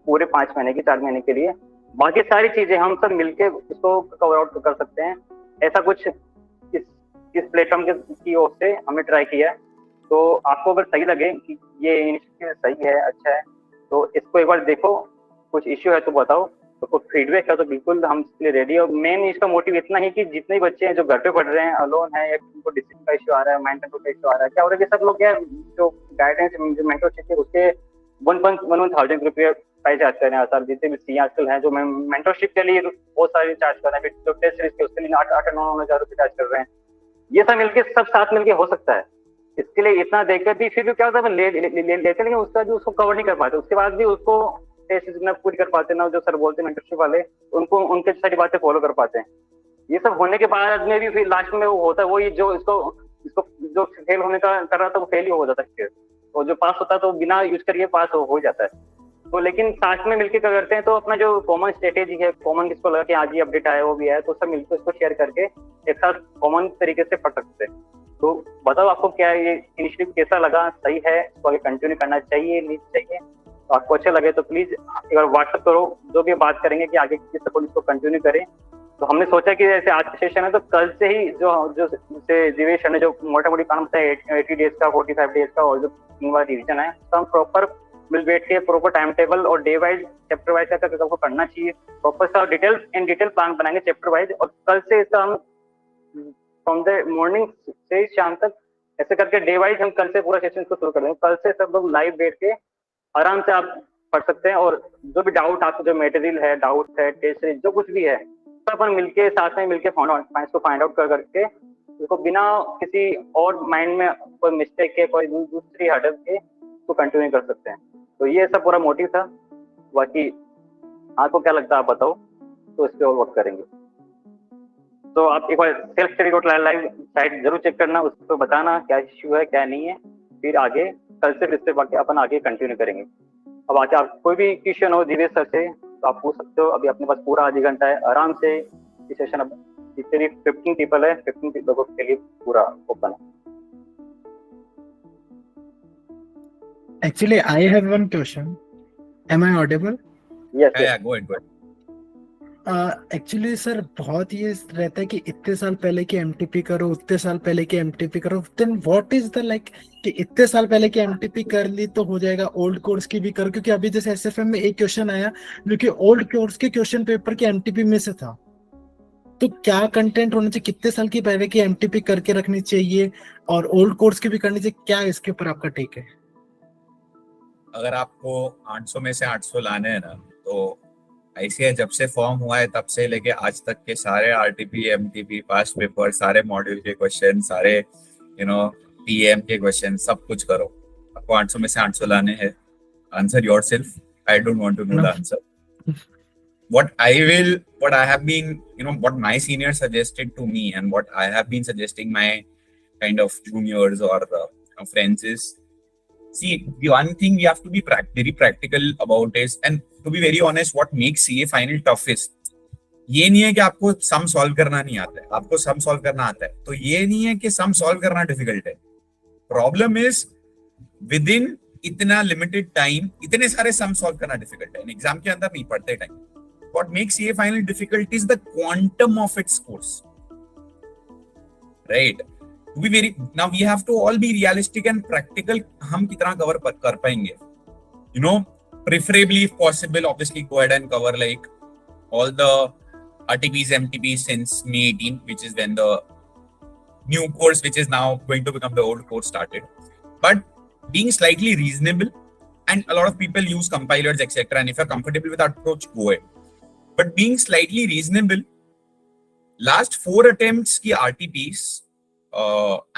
पूरे 5 महीने की 4 महीने के लिए, बाकी सारी चीजें हम सब मिलके इसको कवर आउट कर सकते हैं। ऐसा कुछ इस प्लेटफॉर्म की ओर से हमने ट्राई किया है। तो आपको अगर सही लगे कि ये इनिशिएटिव सही है, अच्छा है, तो इसको एक बार देखो। कुछ इश्यू है तो बताओ, तो कुछ फीडबैक है तो बिल्कुल हम इसके लिए रेडी है। और मेन इसका मोटिव इतना ही कि जितने भी बच्चे हैं जो घर पे पढ़ रहे हैं, अलोन है, या उनको डिसिप्लिन का इश्यू आ रहा है, मेंटल का इश्यू आ रहा है, क्या हो रहा है कि सब लोग क्या जो गाइडेंस जो मेंटरशिप है उसके 1,000 रुपये प्राइस चार्ज कर रहे हैं सर। जितने भी सी आजकल हैं जो मेंटरशिप के लिए बहुत सारे चार्ज कर रहे हैं, फिर जो टेस्ट सीरीज के उसके लिए 8-9 हज़ार रुपये चार्ज कर रहे हैं। ये सब मिलके सब साथ मिलके हो सकता है। इसके लिए इतना देकर भी फिर भी क्या होता है लेते लेकिन उसका जो उसको कवर नहीं कर पाते, उसके बाद भी उसको टेस्ट न पूरी कर पाते ना, जो सर बोलते हैं मेंटरशिप वाले उनको उनके सारी बातें फॉलो कर पाते हैं। ये सब होने के बाद में भी फिर लास्ट में वो होता है वही जो इसको जो फेल होने का कर रहा था वो फेल ही हो जाता है फिर, और जो पास होता है तो बिना यूज करिए पास हो जाता है। तो लेकिन साथ में मिलकर क्या करते हैं, तो अपना जो कॉमन स्ट्रेटेजी है, कॉमन किसको लगा कि आज ये अपडेट आया वो भी है, तो सब मिलकर उसको शेयर करके एक साथ कॉमन तरीके से पढ़ सकते हैं। तो बताओ आपको क्या ये इनिशिएटिव कैसा लगा, सही है, इसको आगे कंटिन्यू करना चाहिए नहीं चाहिए? तो आपको अच्छा लगे तो प्लीज एक बार व्हाट्सएप करो, जो भी बात करेंगे कि आगे किस तरह इसको कंटिन्यू करें। तो हमने सोचा कि जैसे आज का सेशन है तो कल से ही जो दिवेश ने जो मोटा मोटी काम होता है 80 डेज का, 45 डेज का, और जो 3 बार रिविजन है, तो हम प्रॉपर मिल बैठ के प्रॉपर टाइम टेबल और डे वाइज चैप्टर वाइज का आपको करना चाहिए। प्रॉपर सा डिटेल प्लान बनाएंगे चैप्टर वाइज, और कल से इसका हम फ्रॉम द मॉर्निंग से शाम तक ऐसे करके डे वाइज हम कल से पूरा सेशन को शुरू कर देंगे। कल से सब लोग लाइव बैठ के आराम से आप पढ़ सकते हैं, और जो भी डाउट आपको जो मटेरियल है, डाउट है, टेस्ट है, जो कुछ भी है, सब अपन मिलके साथ में मिलके फाइंड आउट करके उसको बिना किसी और माइंड में कोई मिस्टेक के, कोई दूसरी हर्डल के उसको कंटिन्यू कर सकते हैं। तो ये सब पूरा मोटिव था। बाकी आपको क्या लगता है आप बताओ, तो इस पे और वर्क करेंगे। तो आप एक बार SELFSTUDY.LIVE साइट जरूर चेक करना, उस पर बताना क्या इश्यू है क्या नहीं है, फिर आगे कल से इस पे बाकी अपन आगे कंटिन्यू करेंगे। अब आगे आप कोई भी क्वेश्चन हो दिवेश सर से तो आप पूछ सकते हो। अभी अपने पास पूरा आधी घंटा है, आराम से ये सेशन अब जितने भी 15 पीपल है 15 लोगों के लिए पूरा ओपन है। Actually, I have one question. Am I audible? Yes, Yeah, go ahead. Actually sir बहुत ये रहता है कि इतने साल पहले की एमटीपी करो, उतने साल पहले की एमटीपी करो, then what is the like कि इतने साल पहले की एमटीपी कर ली तो हो जाएगा, ओल्ड कोर्स की भी करो, क्योंकि अभी जैसे एसएफएम में एक क्वेश्चन आया जो कि ओल्ड कोर्स के क्वेश्चन पेपर की एमटीपी में से था। तो क्या कंटेंट होना चाहिए, कितने साल की पहले की एमटीपी करके रखनी चाहिए और ओल्ड कोर्स की भी करनी चाहिए, क्या इसके ऊपर आपका टेक है? अगर आपको 800 में से 800 लाने हैं ना, तो ICAI जब से फॉर्म हुआ है तब से लेके आज तक के सारे RTP MTP पास्ट पेपर, सारे मॉड्यूल के क्वेश्चन, सारे TM के क्वेश्चन, सब कुछ करो। आपको 800 में से 800 लाने हैं। Answer yourself, I don't want to know the answer. what I have been, what my seniors suggested to me and what I have been suggesting my kind of juniors or friends is, see, the one thing we have to be very practical about is, and to be very honest, what makes CA final toughest, ये नहीं है कि आपको sum solve करना नहीं आता है, आपको सम सॉल्व करना आता है, तो ये नहीं है कि सम सॉल्व करना डिफिकल्ट है। प्रॉब्लम इज विद इन इतना लिमिटेड टाइम इतने सारे सम सॉल्व करना डिफिकल्ट है। एग्जाम के अंदर नहीं पढ़ते time. What makes CA final difficult is the quantum of its course, right? Now we have to all be realistic and practical. हम कितना cover कर पाएंगे? Preferably if possible, obviously go ahead and cover like all the RTPs, MTPs since May 18, which is when the new course, which is now going to become the old course, started. But being slightly reasonable, and a lot of people use compilers, etc. And if you're comfortable with that approach, go ahead. But being slightly reasonable, last 4 attempts की RTPs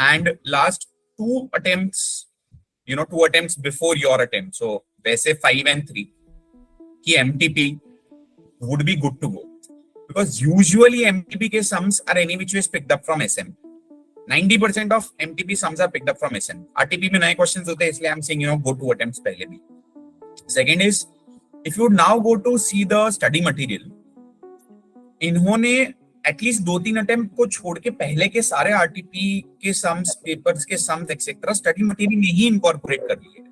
and last 2 attempts, 2 attempts before your attempt, so वैसे 5 and 3 की MTP would be good to go. because usually MTP के sums are any which ways picked up from SM. 90% of MTP sums are picked up from SM. RTP में नए questions होते हैं, इसलिए I'm saying go to attempts पहले भी. Second is, if you now go to see the study material, इन्होंने at least 2-3 attempt को छोड़ के पहले के सारे आरटीपी के सम्स, पेपर्स के सम्स एक्सेट्रा स्टडी मटेरियल में ही इनकॉर्पोरेट कर लिए.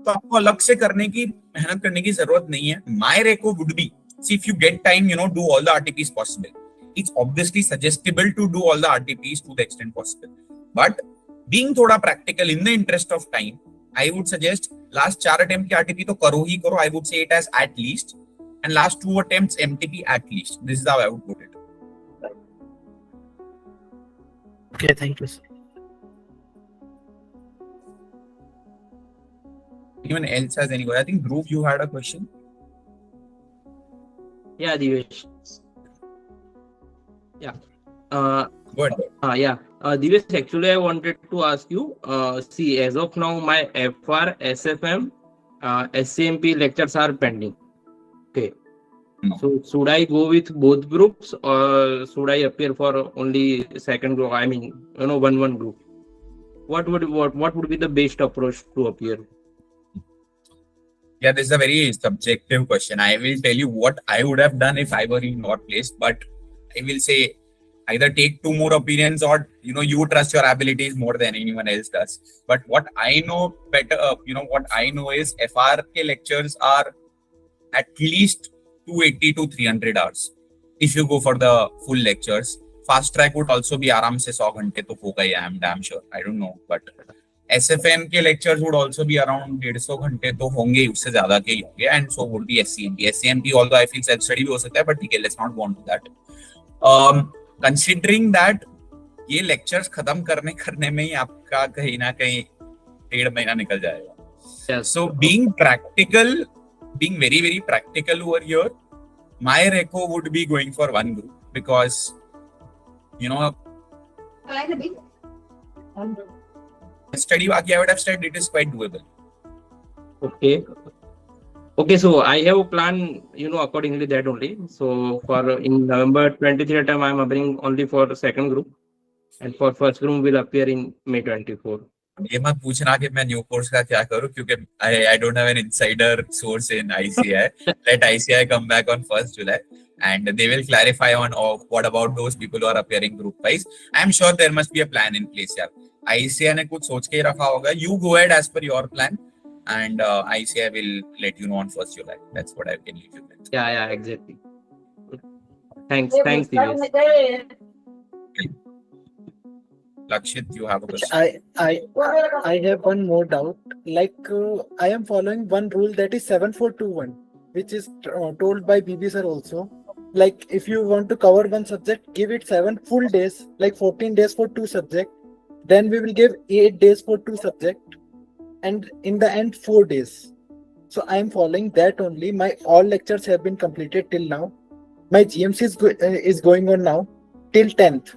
तो आपको अलग से करने की मेहनत करने की जरूरत नहीं है. माय रेको would be, see if you get time, do all the RTPs possible. It's obviously suggestible to do all the RTPs to the extent possible, but being थोड़ा practical in the interest of time, I would suggest last 4 attempt के RTP तो करो ही करो. I would say it as at least, and last 2 attempts MTP at least. This is how I would put it. Okay, thank you, sir. Anyone else has any question? I think Dhruv, you had a question. Yeah, Divesh. Yeah. Good. Yeah. Divesh, actually, I wanted to ask you. See, as of now, my FR, SFM, SCMP lectures are pending. Okay. No. So, should I go with both groups, or should I appear for only second group? I mean, one group. What would be the best approach to appear? Yeah, this is a very subjective question. I will tell you what I would have done if I were in your place, but I will say either take 2 more opinions, or you trust your abilities more than anyone else does. But what I know better, what I know is FR ke lectures are at least 280 to 300 hours if you go for the full lectures. Fast track would also be आराम से 100 घंटे तो होगा ही, I am damn sure. I don't know, but SFM के lectures would also be around 150 घंटे तो होंगे, उससे ज्यादा के ही होंगे, and so would be SCMP. SCMP although I feel self study भी हो सकता है, but ठीक है, let's not go on to that. Considering that ये lectures खत्म करने में ही आपका कहीं ना कहीं 1.5 महीना निकल जाएगा. Yes. So being very very practical over here, my reco would be going for one group, because study I would have said it is quite doable. Okay, so I have a plan, accordingly that only. So for in November 23 time, I am appearing only for the second group, and for first group will appear in May 24. ये मत पूछना कि मैं new course का क्या करूं, क्योंकि I don't have an insider source in ICAI. Let ICAI come back on 1st July and they will clarify on what about those people who are appearing group wise. I'm sure there must be a plan in place यार. ICAI ने कुछ सोच के ही रखा होगा. You go ahead as per your plan, and ICAI will let you know on 1st July. That's what I can leave you with. Yeah, exactly. Thanks, Divesh. Lakshit, you have a question? I have one more doubt. Like I am following one rule, that is 7421, which is told by BB sir also. Like if you want to cover one subject, give it 7 full days, like 14 days for 2 subjects. Then we will give 8 days for 2 subjects, and in the end 4 days. So I am following that only. My all lectures have been completed till now. My GMC is going on now till 10th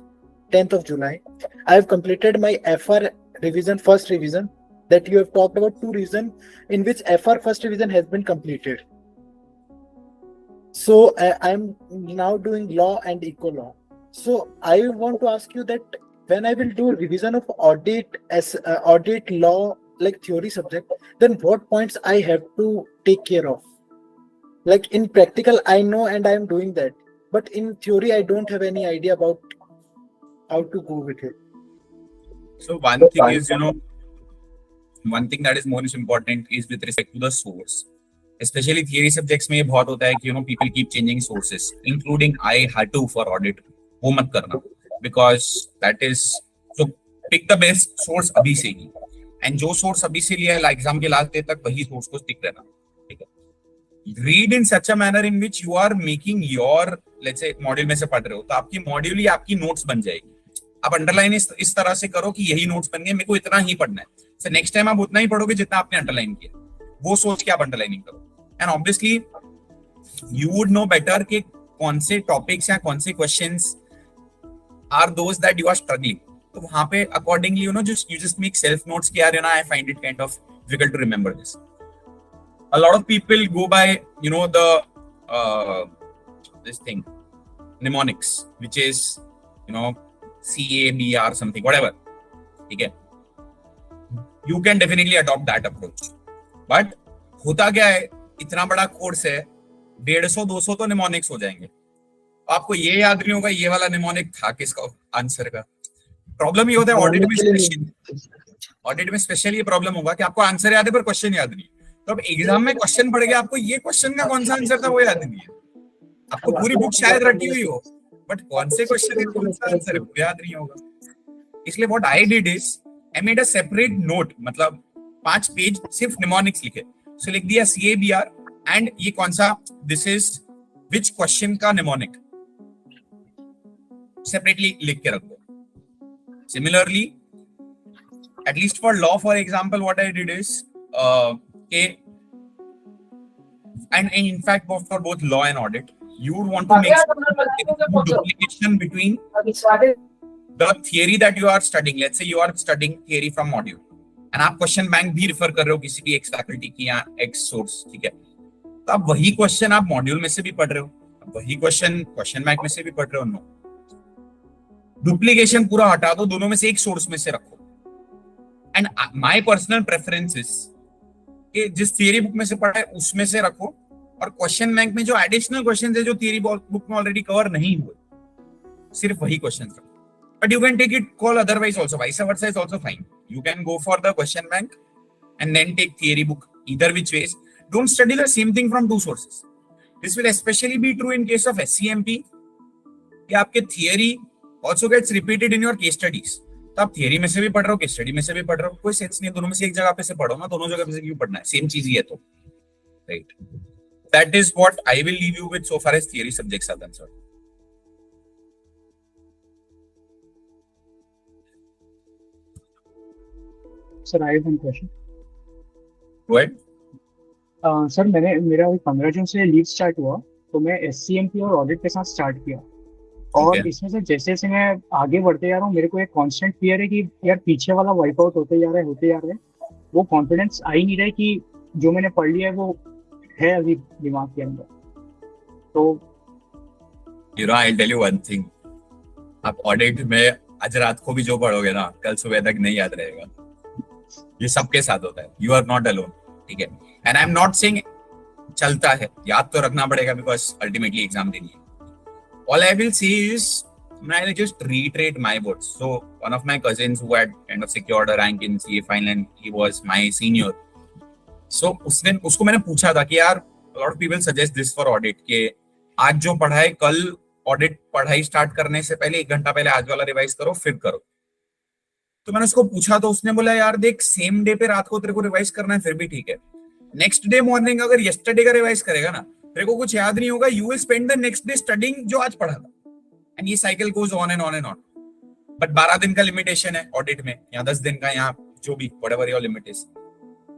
of July. I have completed my FR revision, first revision, that you have talked about 2 revision, in which FR first revision has been completed. So I am now doing law and eco law. So I want to ask you that when I will do revision of audit law, like theory subject, then what points I have to take care of? Like in practical, I know and I am doing that, but in theory, I don't have any idea about how to go with it. So one thing is, one thing that is most important is with respect to the source. Especially theory subjects में ये बहुत होता है कि people keep changing sources, including I had to for audit. वो मत करना, because that is, so pick the best source अभी से ही, and जो source अभी से लिया है exam के last day तक वही source को stick रहना, ठीक है. Read in such a manner in which you are making your, let's say module में से पढ़ रहे हो तो आपकी module ही आपकी notes बन जाएगी. आप अंडरलाइन इस तरह से करो कि यही नोट्स बन गए, मेरे को इतना ही पढ़ना है. सो नेक्स्ट टाइम आप उतना ही पढ़ोगे जितना आपने अंडरलाइन किया, वो सोच के आप अंडरलाइनिंग करो. And obviously you would know better कि कौन से टॉपिक्स या कौन से questions are those that you are struggling. तो वहां पे accordingly you just make self notes कि यार I find it kind of difficult to remember this. A lot of people go by the this thing, mnemonics, which is, you know, CABR something, whatever. Okay. You can definitely adopt that approach. But होता क्या है, इतना बड़ा course है, 150-200 तो mnemonics हो जाएंगे. आपको ये याद नहीं होगा ये वाला निमोनिक था किसका आंसर का. प्रॉब्लम ये होता है ऑडिट में स्पेशली ये प्रॉब्लम होगा कि आपको आंसर याद है पर क्वेश्चन याद नहीं. तो अब एग्जाम में क्वेश्चन पड़ गया, आपको ये क्वेश्चन का कौन सा आंसर था वो याद नहीं है. आपको पूरी बुक शायद रटी हुई हो, बट कौन से क्वेश्चन का कौन सा आंसर है वो याद नहीं होगा. इसलिए what I did is I made a separate note, मतलब 5 पेज सिर्फ निमोनिक्स लिखे. सो लिख दिया CABR एंड ये कौन सा, दिस इज विच क्वेश्चन का निमोनिक, सेपरेटली लिख के रखो. Similarly at least for law, for example, what I did is and in fact for both law and audit, you would want to make sure duplication between the theory that you are studying. Let's say you are studying theory from module and आप question bank भी refer कर रहे हो किसी भी x faculty की या x source, ठीक है. तो आप वही क्वेश्चन आप मॉड्यूल में से भी पढ़ रहे हो, वही क्वेश्चन बैंक में से भी पढ़ रहे हो. नो, डुप्लीकेशन पूरा हटा दो, दोनों में से एक सोर्स में से रखो. And my personal preference is कि जिस थियरी बुक में से पढ़ा है उसमें से रखो, और क्वेश्चन बैंक में जो एडिशनल क्वेश्चंस है जो थियरी बुक में ऑलरेडी कवर नहीं हुए, सिर्फ वही क्वेश्चंस रखो. But you can take it call otherwise also, vice versa is also fine. You can go for the question bank and then take theory book, either which ways. Don't study the same thing from 2 sources. This will specially be true in case of SCMP कि आपके theory also gets repeated in your case studies. तो आप theory में से भी पढ़ रहे हो, केस स्टडी में से भी पढ़ रहे हो, कोई सेंस नहीं है. दोनों में से एक जगह पे से पढ़ो ना, दोनों जगह पे से क्यों पढ़ना है, सेम चीज ही है. तो right, that is what I will leave you with so far as theory subjects are concerned. Sir I have one question. Go ahead. Sir मेरा 15 जून से लीव स्टार्ट हुआ, तो मैं SCMP और ऑडिट के साथ स्टार्ट किया, और इसमें से जैसे जैसे मैं आगे बढ़ते जा रहा हूँ, मेरे को एक कांस्टेंट फियर है कि यार पीछे वाला वाइप आउट होते जा रहा है. वो कॉन्फिडेंस आ ही नहीं रहा है कि जो मैंने पढ़ लिया है वो है अभी दिमाग के अंदर. तो you know, I tell you one thing, आप ऑडिट में आज रात को भी जो पढ़ोगे ना, कल सुबह तक नहीं याद रहेगा. ये सबके साथ होता है, यू आर नॉट अलोन, ठीक है. And I am not saying चलता है, याद तो रखना पड़ेगा बिकॉज अल्टीमेटली एग्जाम देनी है. All I will say is, I'll just reiterate my words. So, one of my cousins who had kind of secured a rank in CA final, he was my senior. So, उसको मैंने पूछा था कि यार, a lot of people suggest this for audit कि आज जो पढ़ा है कल ऑडिट पढ़ाई स्टार्ट करने से पहले 1 घंटा पहले आज वाला रिवाइज करो फिर करो. तो मैंने उसको पूछा तो उसने बोला यार देख, सेम डे पे रात को तेरे को रिवाइज करना है फिर भी ठीक है. नेक्स्ट डे मॉर्निंग अगर येस्टरडे का रिवाइज करेगा ना, तेरे को कुछ याद नहीं होगा, you will spend the next day studying जो आज पढ़ा था. एंड ये cycle goes on and on and on. But 12 दिन का लिमिटेशन है ऑडिट में, या 10 दिन का, या जो भी व्हाटएवर योर लिमिट इज,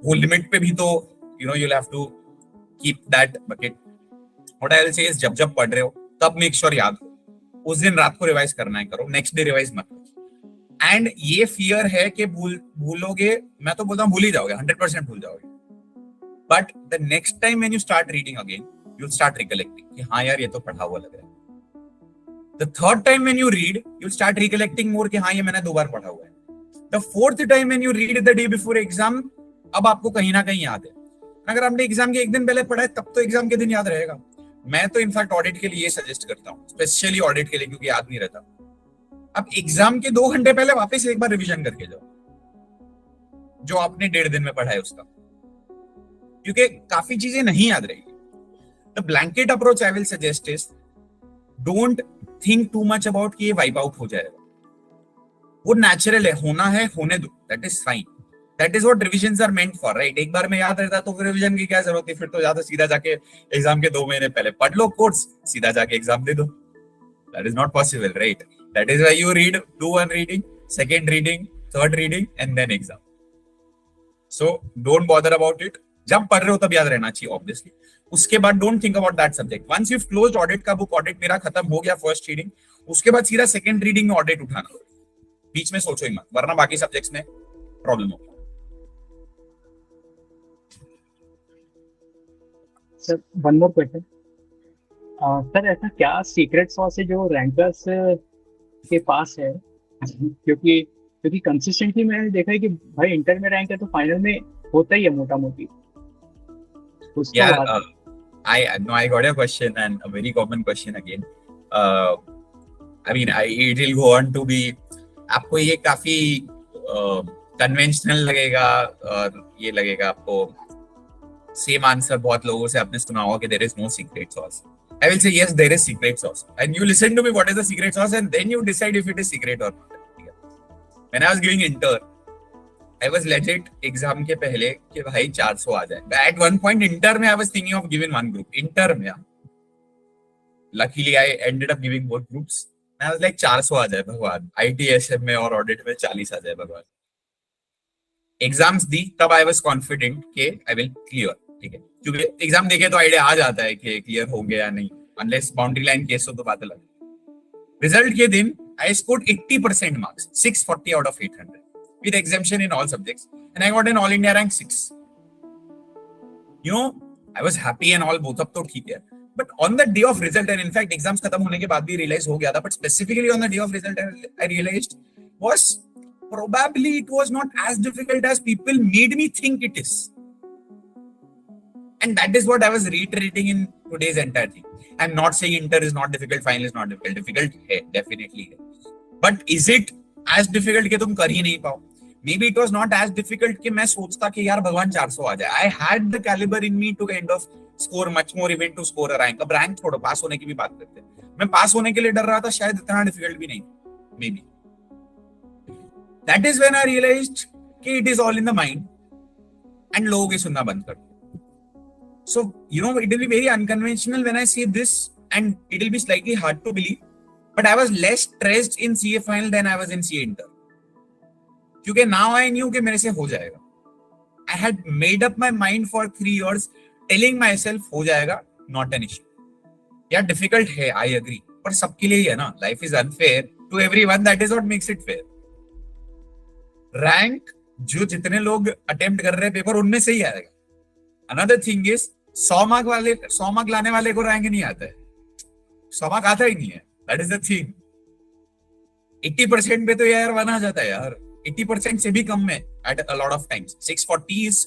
वो लिमिट पे भी तो you know you will have to keep that bucket. What I will say is, जब जब पढ़ रहे हो तब मेक श्योर याद हो. उस दिन रात को रिवाइज करना है करो, नेक्स्ट डे रिवाइज मत करो. एंड ये फियर है कि भूलोगे, मैं तो बोलता हूँ भूल ही जाओगे, 100% भूल जाओगे. But the next time when you start reading again, you'll start recollecting कि हाँ यार ये तो पढ़ा हुआ लग रहा है. The third time when you read, you'll start recollecting more कि हाँ ये मैंने 2 बार पढ़ा हुआ है. The fourth time when you read the day before exam, अब आपको कहीं ना कहीं याद है. अगर आपने एग्जाम के 1 दिन पहले पढ़ा है तब तो एग्जाम के दिन याद रहेगा. मैं तो इनफैक्ट ऑडिट के लिए सजेस्ट करता हूँ, स्पेशली ऑडिट के लिए, क्योंकि याद नहीं रहता. अब एग्जाम के 2 घंटे पहले वापस एक बार रिविजन करके जाओ जो आपने 1.5 दिन में पढ़ा है उसका, क्योंकि काफी चीजें नहीं याद रहेगी. The blanket approach I will suggest is, don't think too much about कि ये wipe out हो जाएगा. वो natural है, होना है होने दो, that is fine. That is what revisions are meant for, right? एक बार में याद रहता तो फिर रिविजन की क्या जरूरत है, फिर तो ज्यादा सीधा जाके एग्जाम के 2 महीने पहले पढ़ लो कोर्स, सीधा जाके एग्जाम दे दो. That is not possible, right? That is why you read, do 1 reading, 2nd reading, 3rd reading and then exam. So don't bother about it. जब पढ़ रहे हो तब याद रहना चाहिए ऑब्वियसली. उसके बाद don't think about that subject. Once you closed audit का बुक, ऑडिट मेरा खत्म हो गया फर्स्ट रीडिंग, उसके बाद सीधा 2nd रीडिंग में ऑडिट उठाना. बीच में सोचो ही मत, वरना बाकी सब्जेक्ट्स में प्रॉब्लम होगी. Sir one more question. Sir ऐसा क्या सीक्रेट सॉस है जो रैंकर्स के पास है? क्योंकि क्योंकि कंसिस्टेंटली मैंने देखा है कि भाई इंटर में रैंक है तो फाइनल में होता ही है मोटा मोटी, कुछ तो Yeah, बात है। I got a question and a very common question again. Uh, I mean, it will go on to be, आपको ये काफी कन्वेंशनल लगेगा और ये लगेगा आपको सेम आंसर बहुत लोगों से आपने सुना होगा कि there is no secret sauce. I will say yes, there is secret sauce. And you listen to me what is the secret sauce and then you decide if it is secret or not. When I was giving inter, I was legit exam के पहले कि भाई 400 आ जाए. At one point inter में I was thinking of giving one group. Inter में luckily I ended up giving both groups. I was like 400 आ जाए भगवान. ITSM में और ऑडिट में 40 आ जाए भगवान. एग्जाम्स दी तब आई वाज कॉन्फिडेंट कि आई विल क्लियर. ठीक है, क्योंकि एग्जाम देखे तो आइडिया आ जाता है कि क्लियर हो गया या नहीं, अनलेस बाउंड्री लाइन केस हो तो बात अलग. रिजल्ट के दिन I scored 80% marks, 640 out of 800 with exemption in all subjects, and I got an all India rank 6. You know, I was happy and all, both up तो ठीक है, but on the day of result, and in fact exams खत्म होने के बाद भी realize हो गया था, but specifically on the day of result I realized was probably it was not as difficult as people made me think it is. And that is what I was reiterating in today's entire thing. I'm not saying inter is not difficult, final is not difficult. Difficult है, definitely है. But is it as difficult कि तुम कर ही नहीं पाओ? Maybe it was not as difficult कि मैं सोचता कि यार भगवान 400 आ जाए. I had the caliber in me to kind of score much more even to score a rank. अब rank छोड़ो, पास होने की भी बात करते हैं. मैं पास होने के लिए डर रहा था, शायद इतना डिफिकल्ट भी नहीं. Maybe. That is when I realized कि it is all in the mind and लोगों की सुनना बंद कर. So, you know, it will be very unconventional when I say this and it will be slightly hard to believe, but I was less stressed in CA final than I was in CA inter. क्योंकि now I knew कि मेरे से हो जाएगा. I had made up my mind for 3 years telling myself हो जाएगा, not an issue. यार difficult है, I agree, पर सबके लिए ही है ना. Life is unfair to everyone, that is what makes it fair. Rank जो जितने लोग अटेम्प्ट कर रहे हैं पेपर उनमें से ही आएगा. अनदर थिंग इज 100 मार्क लाने वाले को रैंक नहीं आता है, 100 मार्क आता ही नहीं है. That is the thing. 80% पे तो यार 1 आ जाता है यार, 80% से भी कम में at a lot of times. 640 is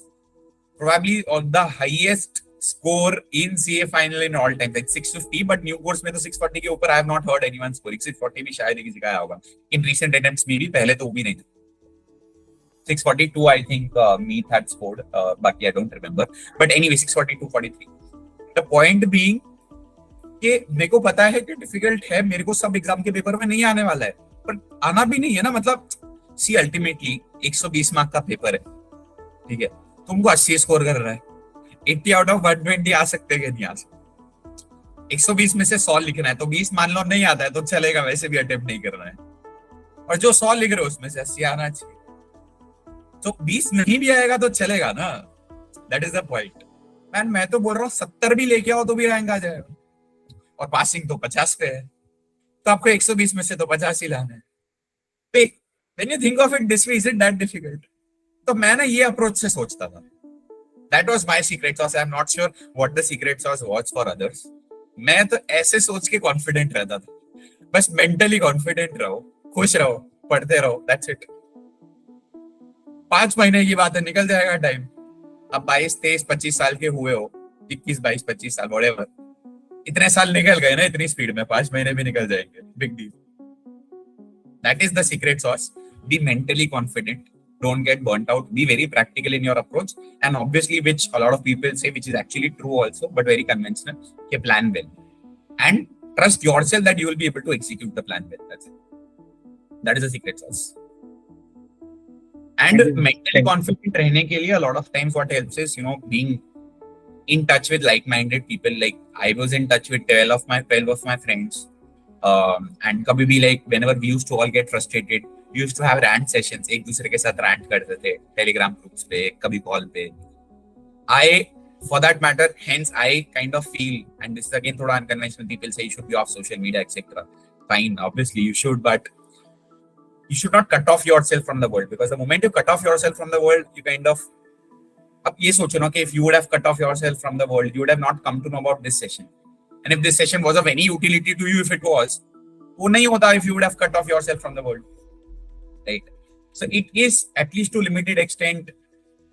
probably on the highest score in CA final in all time. Like 650, but new course में तो 640 के ऊपर I have not heard anyone scoring. 640 भी शायद किसी का आया होगा इन रीसेंट अटेम्प्ट्स में भी, पहले तो वो भी नहीं था. 642 I think Meet had scored, बाकी I don't remember, but anyway 642 43. The point being कि मेरे को पता है कि डिफिकल्ट है, मेरे को सब एग्जाम के पेपर में नहीं आने वाला है, पर आना भी नहीं है ना. मतलब सी अल्टीमेटली 120 मार्क का पेपर है, ठीक है, तुमको 80 स्कोर कर रहा है, 80 आउट ऑफ 120 आ सकते हैं कि नहीं आ सकते. 120 में से 100 लिखना है तो 20 मान लो नहीं आता है तो चलेगा, वैसे भी अटेम्प्ट नहीं करना है. और जो 100 लिख रहे हो उसमें से 80 आना चाहिए, तो 20 नहीं भी आएगा तो चलेगा ना. That is the point man. मैं तो बोल रहा हूँ 70 भी लेके आओ तो भी रैंक आ जाएगा, और पासिंग तो 50 पे है, तो आपको 120 में से तो 50 ही लाना है. When you think of it this way, is it that difficult? तो मैं ना ये अप्रोच से सोचता था. That was my secret sauce. I am not sure what the secret sauce was for others. मैं तो ऐसे सोच के कॉन्फिडेंट रहता था. बस मेंटली कॉन्फिडेंट रहो, खुश रहो, पढ़ते रहो, दैट्स इट. 5 महीने की बात है, निकल जाएगा टाइम. अब 22, 23, 25 साल के हुए हो, 21, 22, 25 साल, व्हाटएवर, इतने साल निकल गए ना इतनी स्पीड में, 5 महीने भी निकल जाएंगे. Big deal. That is the secret sauce. Be mentally confident, don't get burnt out, be very practical in your approach, and obviously which a lot of people say, which is actually true also but very conventional, okay, plan well and trust yourself that you will be able to execute the plan well. That's it. That is the secret sauce. And mentally confident रहने के लिए a lot of times what helps is, you know, being in touch with like-minded people. Like I was in touch with 12 of my friends, and कभी भी like whenever we used to all get frustrated, we used to have rant sessions. एक दूसरे के साथ rant करते थे Telegram groups पे, कभी call पे. For that matter, hence I kind of feel, and this is again थोड़ा unconventional, people say you should be off social media, etc. Fine, obviously you should, but you should not cut off yourself from the world, because the moment you cut off yourself from the world, you kind of, अब ये सोचो ना कि if you would have cut off yourself from the world, you would have not come to know about this session, And if this session was of any utility to you, if it was, वो नहीं होता if you would have cut off yourself from the world, right? So it is, at least to limited extent,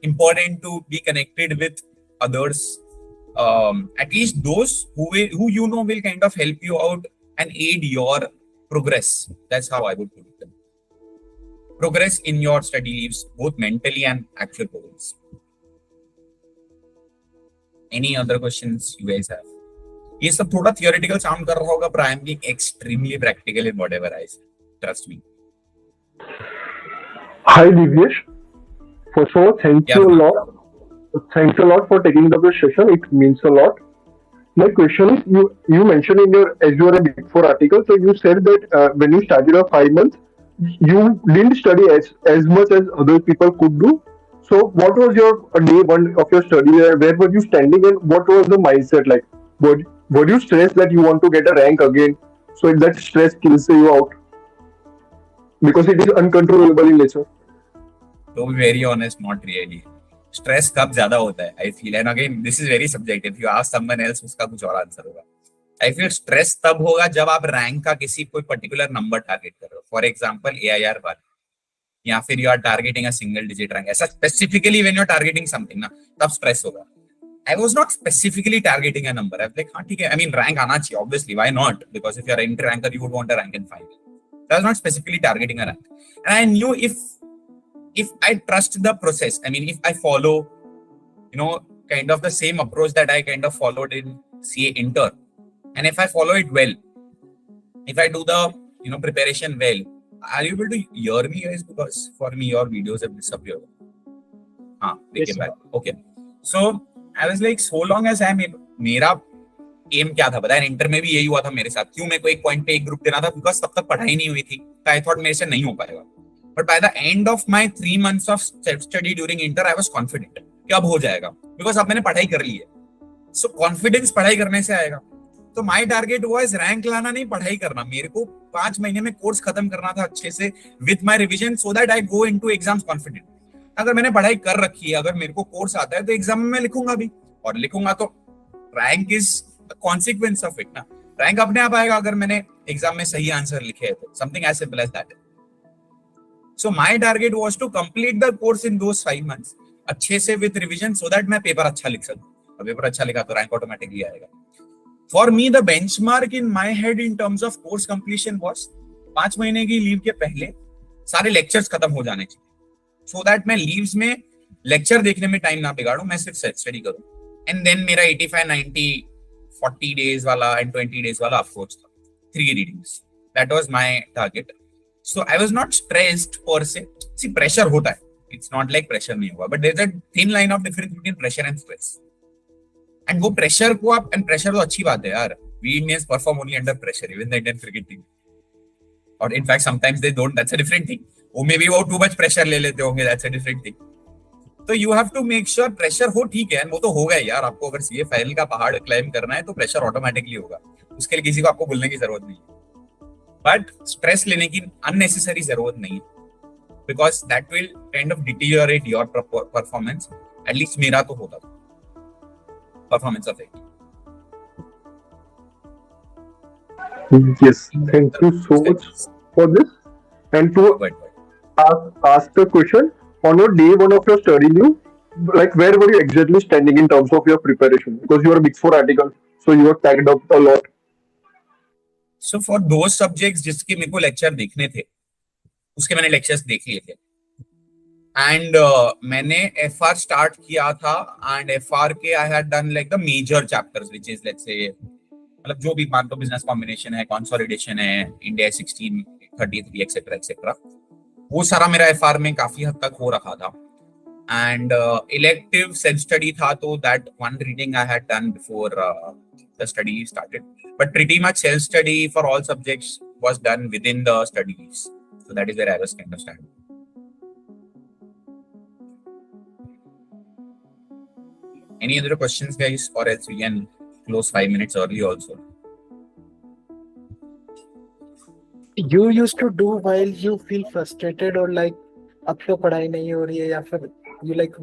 important to be connected with others, at least those who you know will kind of help you out and aid your progress. That's how I would put it. Progress in your study leaves, both mentally and actual progress. Any other questions you guys have? ये सब थोड़ा theoretical sound कर रहा होगा, but I am being extremely practical in whatever I say. Trust me. Hi Divesh. First of all, thank you a lot. Thanks a lot for taking up the session. It means a lot. My question is, you mentioned in your, as you are a Big Four article, so you said that when you started your 5 months, you didn't study as much as other people could do. So what was your day one of your study? Where were you standing and what was the mindset like? Were you stressed that you want to get a rank again? So that stress kills you out because it is uncontrollable in nature. To be very honest, not really. Stress कब ज्यादा होता है? I feel, and again this is very subjective. If you ask someone else, उसका कुछ और answer होगा. I feel stress तब होगा जब आप रैंक का किसी कोई पर्टिकुलर नंबर टारगेट कर रहे हो. फॉर एग्जांपल AIR 1, या फिर you are targeting a single digit rank. ऐसा specifically when you are targeting something ना, तब स्ट्रेस होगा. I was not specifically targeting a number. I was like, हाँ ठीक है. I mean, rank आना चाहिए, obviously. Why not? Because if you are an entry ranker, you would want a rank in 5. I was not specifically targeting a rank, and I knew if I trust the process. I mean, if I follow, kind of the same approach that I kind of followed in CA intern, and if I follow it well, if I do the preparation well, are you able to hear me, guys? Because for me, your videos have disappeared. They came back. Okay, so I was like, so long as I'm able, मेरा M क्या था पता है, inter में भी यही हुआ था मेरे साथ. क्यों मेरे को एक पॉइंट पे एक ग्रुप देना था, बिकॉज तब तक पढ़ाई नहीं हुई थी. आई थॉट मेरे से नहीं हो पाएगा. But by the end of my 3 months of self study during inter, I was confident कि अब हो जाएगा, बिकॉज अब मैंने पढ़ाई कर ली है. सो कॉन्फिडेंस पढ़ाई करने से आएगा. तो माय टारगेट वाज रैंक लाना, नहीं पढ़ाई करना. मेरे को 5 महीने में कोर्स खत्म करना था अच्छे से with my revision, so that I go into exams confident. अगर मैंने पढ़ाई कर रखी है, अगर मेरे को कोर्स आता है, तो एग्जाम में मैं लिखूंगा भी, और लिखूंगा तो rank is consequence of it ना. रैंक अपने आप आएगा अगर मैंने एग्जाम में सही आंसर लिखे हैं, तो something as simple as that. So my target was to complete the course in those 5 months अच्छे से विद रिवीजन, सो दैट मैं पेपर अच्छा लिख सकूं. और पेपर अच्छा लिखा तो रैंक ऑटोमेटिकली आएगा. For me the benchmark in my head in terms of course completion was 5 महीने की लीव के पहले सारे लेक्चर्स खत्म हो जाने चाहिए, सो दैट मैं लीव्स में लेक्चर देखने में टाइम ना बिगाड़ूं, मैं सिर्फ सेल्फ स्टडी करूं. एंड देन मेरा 85, 90, 40 days वाला एंड 20 days वाला अप्रोच था. 3 readings. That was my target. So I was not stressed per se. See, pressure होता है. It's not like pressure नहीं होगा. But there's a thin line of difference between pressure and stress. And वो pressure को आप, and pressure तो अच्छी बात है यार. We Indians perform only under pressure, even the Indian cricket team. Or in fact, sometimes they don't. That's a different thing. वो maybe वो too much pressure ले लेते होंगे. That's a different thing. तो you have to make sure pressure हो, ठीक है, वो तो होगा यार. आपको अगर सीए फाइल का पहाड़ क्लाइम करना है तो प्रेशर ऑटोमेटिकली होगा, उसके लिए किसी को आपको बोलने की जरूरत नहीं है. बट स्ट्रेस लेने की अननेसेसरी जरूरत नहीं है, because that will kind of deteriorate your performance. At least मेरा तो होता था performance affect. Yes, thank you so much for this. And to ask the question, on your day one of your study leave, like where were you exactly standing in terms of your preparation? Because you are a Big Four article, so you are tagged up a lot. So for those subjects जिसके मेरे को lecture देखने थे, उसके मैंने lectures देख लिए थे. एंड मैंने FR स्टार्ट किया था, एंड FR के I had done like the major chapters, which is let's say मतलब जो भी मान लो बिजनेस कॉम्बिनेशन है, कंसोलिडेशन है, इंडिया 1633 एक्सेट्रा एक्सेट्रा, वो सारा मेरा FR में काफी हद तक हो रखा था. एंड इलेक्टिव सेल्फ स्टडी था, तो that one reading I had done before the study started. But pretty much self study for all subjects was done within the study leaves, so that is where I was kind of standing. Any other questions, guys, or else we can close 5 minutes early also. You used to do while you feel frustrated or like अब पढ़ाई नहीं हो रही है, या फिर you like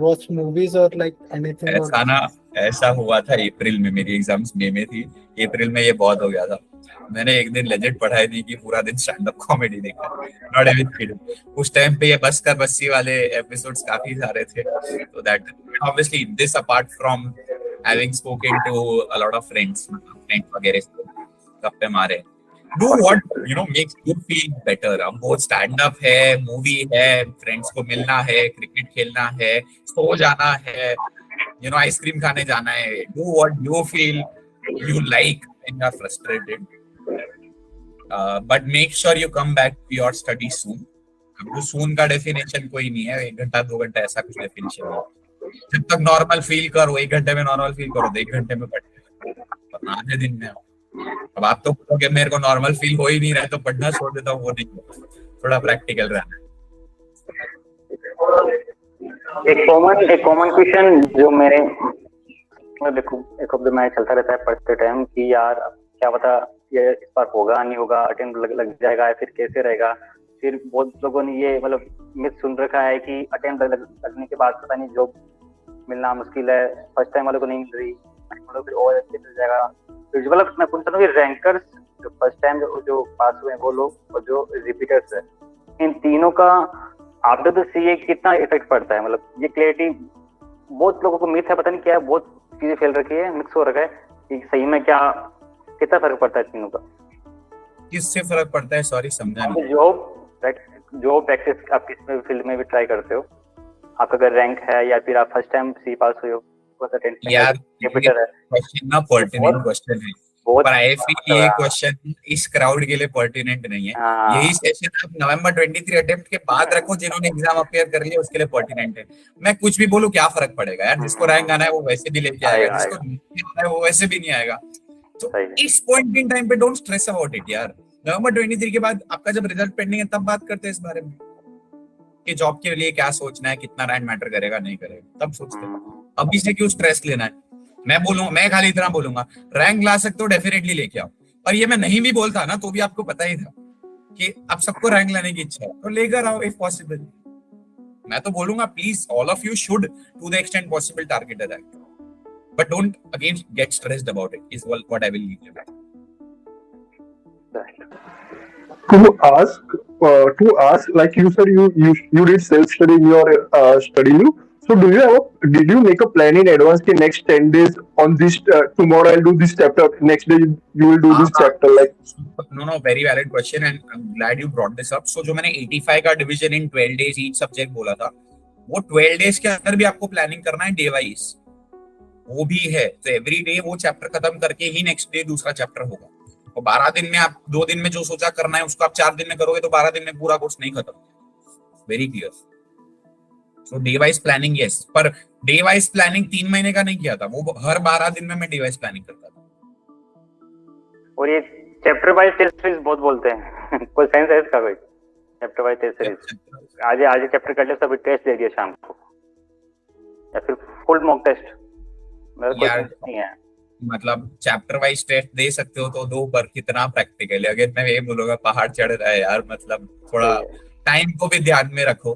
watch movies or like anything? ऐसा ना, ऐसा हुआ था अप्रैल में, मेरी एग्जाम्स मई में थी, अप्रैल में ये बहुत हो गया था। मैंने एक दिन लेजेंड पढ़ाई नहीं की, पूरा दिन स्टैंड अप कॉमेडी देखा, नॉट इवन किडिंग। उस टाइम पे ये बस कर बस्सी वाले एपिसोड्स काफी सारे थे, तो that obviously this apart from having spoken to a lot of friends वगैरह से गप्पे मारे, do what you know makes you feel better. अब वो स्टैंड अप है, मूवी है, फ्रेंड्स को मिलना है, क्रिकेट खेलना है, सो जाना है, you know, आइसक्रीम खाने जाना है, do what you feel you like when you're frustrated, but make sure you come back to your study soon। अब वो soon का डेफिनेशन कोई नहीं है, 1 घंटा 2 घंटा ऐसा कुछ डेफिनेशन नहीं है। जब तक नॉर्मल फील करो, 1 घंटे में नॉर्मल फील करो तो 1 घंटे में पढ़ वरना आधे दिन में। अब आप तो बोलोगे मेरे को नॉर्मल फील हो ही नहीं रहा है तो पढ़ना छोड़ देता हूँ, वो नहीं, थोड़ा प्रैक्टिकल रहना है। एक कॉमन क्वेश्चन जो मेरे देखो एक हफ्ते में चलता रहता है पढ़ते टाइम कि यार क्या पता ये इस बार होगा नहीं होगा, अटेम्प्ट लग जाएगा या फिर कैसे रहेगा। फिर बहुत लोगों ने ये मतलब मिथ सुन रखा है कि अटेम्प्ट लगने के बाद पता नहीं जॉब मिलना मुश्किल है, फर्स्ट टाइम वालों को नहीं मिल रही, फिर और अच्छे मिल जाएगा। तो मतलब मैं पूछता हूँ कि रैंकर्स जो फर्स्ट टाइम जो पास हुए वो लोग और जो रिपीटर्स है, इन तीनों का आफ्टर द सीए कितना इफेक्ट पड़ता है? मतलब ये क्लैरिटी बहुत लोगों को मिथ है, पता नहीं क्या है, बहुत चीजें फैल रखी है, मिक्स हो रखा है कि सही में क्या कितना फर्क पड़ता है तीनों का? किससे फर्क पड़ता है? सॉरी समझा नहीं। जॉब प्रैक्टिस आप किस फील्ड में भी ट्राई करते हो, आपका अगर रैंक है या फिर आप फर्स्ट टाइम सी पास हुए हो, यार क्वेश्चन ना पर्टिनेंट क्वेश्चन है, पर आई फील ये क्वेश्चन इस क्राउड के लिए पर्टिनेंट नहीं है। यही सेशन आप नवंबर 23 अटेम्प्ट के बाद रखो, जिन्होंने एग्जाम अपियर कर लिया उसके लिए पर्टिनेंट है। मैं कुछ भी बोलूं क्या फर्क पड़ेगा यार, जिसको रैंक आना है वो वैसे भी लेके आएगा, जिसको नहीं आना है वो वैसे भी नहीं आएगा। तो इस पॉइंट इन टाइम पे डोंट स्ट्रेस अबाउट इट यार। नवंबर 23 के बाद आपका जब रिजल्ट पेंडिंग है तब बात करते हैं इस बारे में कि जॉब के लिए क्या सोचना है, कितना रैंक मैटर करेगा नहीं करेगा, तब सोचते हैं। अभी से क्यों स्ट्रेस लेना है? मैं खाली इतना बोलूंगा, रैंक ला सकते हो डेफिनेटली लेके आओ, और ये मैं नहीं भी बोलता ना तो भी आपको पता ही था कि आप सबको रैंक लाने की इच्छा है तो लेकर आओ इफ पॉसिबल। मैं तो बोलूंगा please all of you should to the extent possible target the rank, but don't again get stressed about it is what I will leave you with. To ask, like you said, you did self study in your study loop. So did you make a plan in advance? कि next 10 days on this tomorrow I'll do this chapter, next day you will do this chapter, like? No, very valid question and I'm glad you brought this up. So जो मैंने 85 का division in 12 days each subject बोला था, वो 12 days के अंदर भी आपको प्लानिंग करना है डे वाइज, वो भी है। तो एवरी डे वो चैप्टर खत्म करके ही नेक्स्ट डे दूसरा चैप्टर होगा। और 12 दिन में आप 2 दिन में जो सोचा करना है उसको आप 4 दिन में करोगे तो 12 दिन में पूरा कोर्स नहीं खत्म। Very clear. So day wise planning yes, पर डे वाइज प्लानिंग 3 महीने का नहीं किया था, वो हर 12 दिन में मैं डे वाइज प्लानिंग करता था। और ये चैप्टर वाइज टेस्ट सीरीज बहुत बोलते हैं कोई सेंस है इसका? कोई चैप्टर वाइज टेस्ट सीरीज आज चैप्टर कर लिया, सब टेस्ट दे दिया शाम को, या फिर फुल मॉक टेस्ट? यार नहीं है, मतलब चैप्टर वाइज टेस्ट दे सकते हो तो दो, पर कितना प्रैक्टिकल है? अगर मैं ये बोलूंगा पहाड़ चढ़ रहा है यार, मतलब थोड़ा टाइम को भी ध्यान में रखो।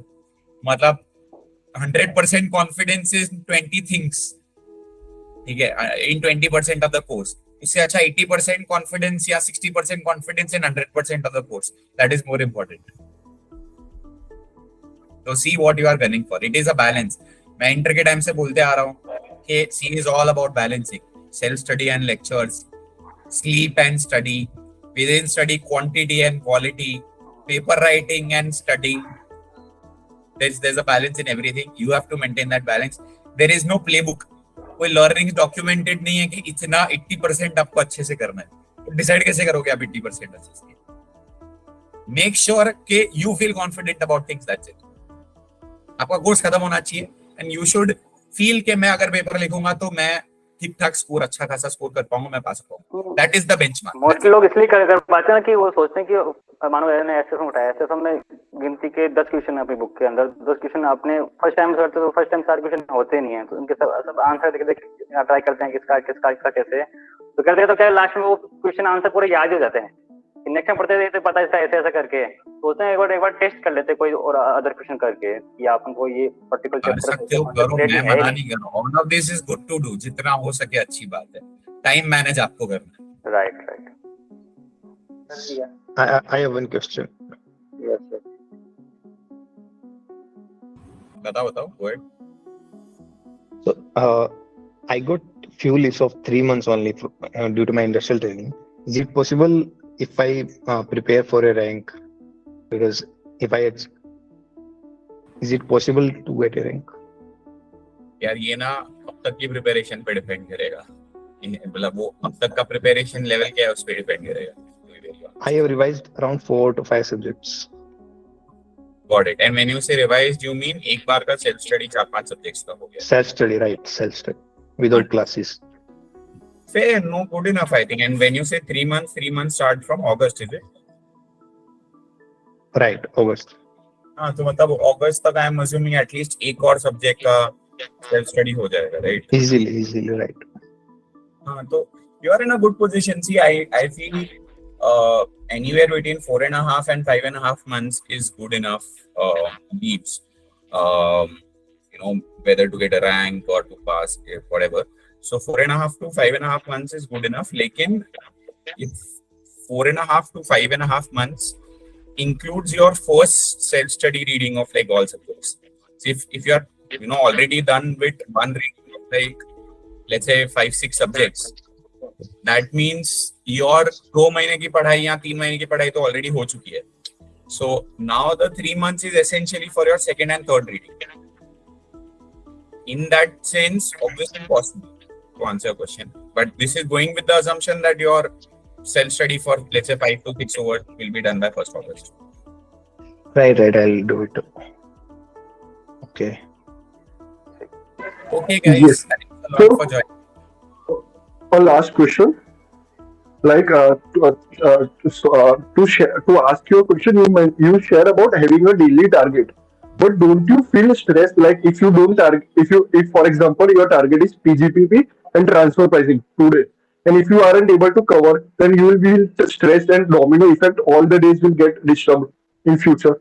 मतलब 100% कॉन्फिडेंस इज 20 थिंग्स, ठीक है, इन 20% ऑफ द कोर्स। इससे अच्छा 80% कॉन्फिडेंस या 60% confidence in 100% of the course, that is more important. तो see what you are gunning for, it is a balance. मैं इंटर के टाइम से बोलते आ रहा हूँ कि see is all about balancing self study and lectures, sleep and study, within study quantity and quality, paper writing and studying. There's a balance in everything. You have to maintain that balance. There is no playbook. कोई learning documented नहीं है कि इतना 80% आपको अच्छे से करना है। डिसाइड कैसे करोगे आप 80% अच्छे से? Make sure कि you feel confident about things. That's it. आपका कोर्स खत्म होना चाहिए and you should feel कि मैं अगर पेपर लिखूंगा तो मैं ठीक ठाक स्कोर, अच्छा खासा स्कोर कर पाऊंगा, मैं पास पाऊंगा। That is the benchmark. Mostly लोग इसलिए कर पाते हैं कि वो सोचते हैं कि मानो मैंने एसएसएम उठाया, एसएसएम में गिनती के 10 क्वेश्चन अपनी बुक के अंदर, 10 क्वेश्चन आपने फर्स्ट टाइम करते तो फर्स्ट टाइम 4 क्वेश्चन होते नहीं है, तो उनके सब आंसर देख ट्राई करते हैं किसका कैसे, तो करते हैं तो क्या लास्ट में वो क्वेश्चन आंसर पूरे याद हो जाते हैं। नेक्स्ट टाइम पढ़ते थे पता है ऐसे ऐसा करके सोचते हैं एक बार टेस्ट कर लेते कोई और अदर क्वेश्चन करके कि अपन को ये पर्टिकुलर कर सकते हो, करो, मैं मना नहीं कर रहा हूं। All of this is good to do, जितना हो सके अच्छी बात है। टाइम मैनेज आपको करना है। Right. I have one question. Yes sir. बताओ go ahead. So, I got few leaves of 3 months only due to my industrial training. Is it possible if I prepare for a rank? Because is it possible to get a rank? यार ये ना अब तक की preparation पे depend करेगा, मतलब वो अब तक का प्रिपरेशन लेवल क्या है उस पे डिपेंड करेगा। I have revised around 4 to 5 subjects. Got it. And when you say revised, you mean एक बार का self study 4-5 subjects का हो गया? Self study, right? Self study without classes. Fair, no, good enough, I think. And when you say 3 months start from August, is it? Right, August. हाँ, तो मतलब August तक I am assuming at least एक और subject का self study हो जाएगा, right? Easily, right. हाँ, तो you are in a good position. See, I feel anywhere between 4.5 and 5.5 months is good enough leaves. Whether to get a rank or to pass, whatever. So 4.5 to 5.5 months is good enough. Lekin if 4.5 to 5.5 months includes your first self-study reading of like all subjects. So if you are already done with one reading of like let's say 5-6 subjects, that means your 2 महीने की पढ़ाई या 3 महीने की पढ़ाई तो already हो चुकी है. So now the 3 months is essentially for your second and third reading. In that sense, obviously possible to answer your question, but this is going with the assumption that your self-study for let's say 5 to 6 hours will be done by 1st August. Right, I'll do it. Okay, guys. Yes. Thanks a lot for joining. A last question, like to ask you a question, you share about having a daily target, but don't you feel stressed like if you don't if for example your target is PGPP and transfer pricing today, and if you aren't able to cover, then you will be stressed and domino effect, all the days will get disturbed in future.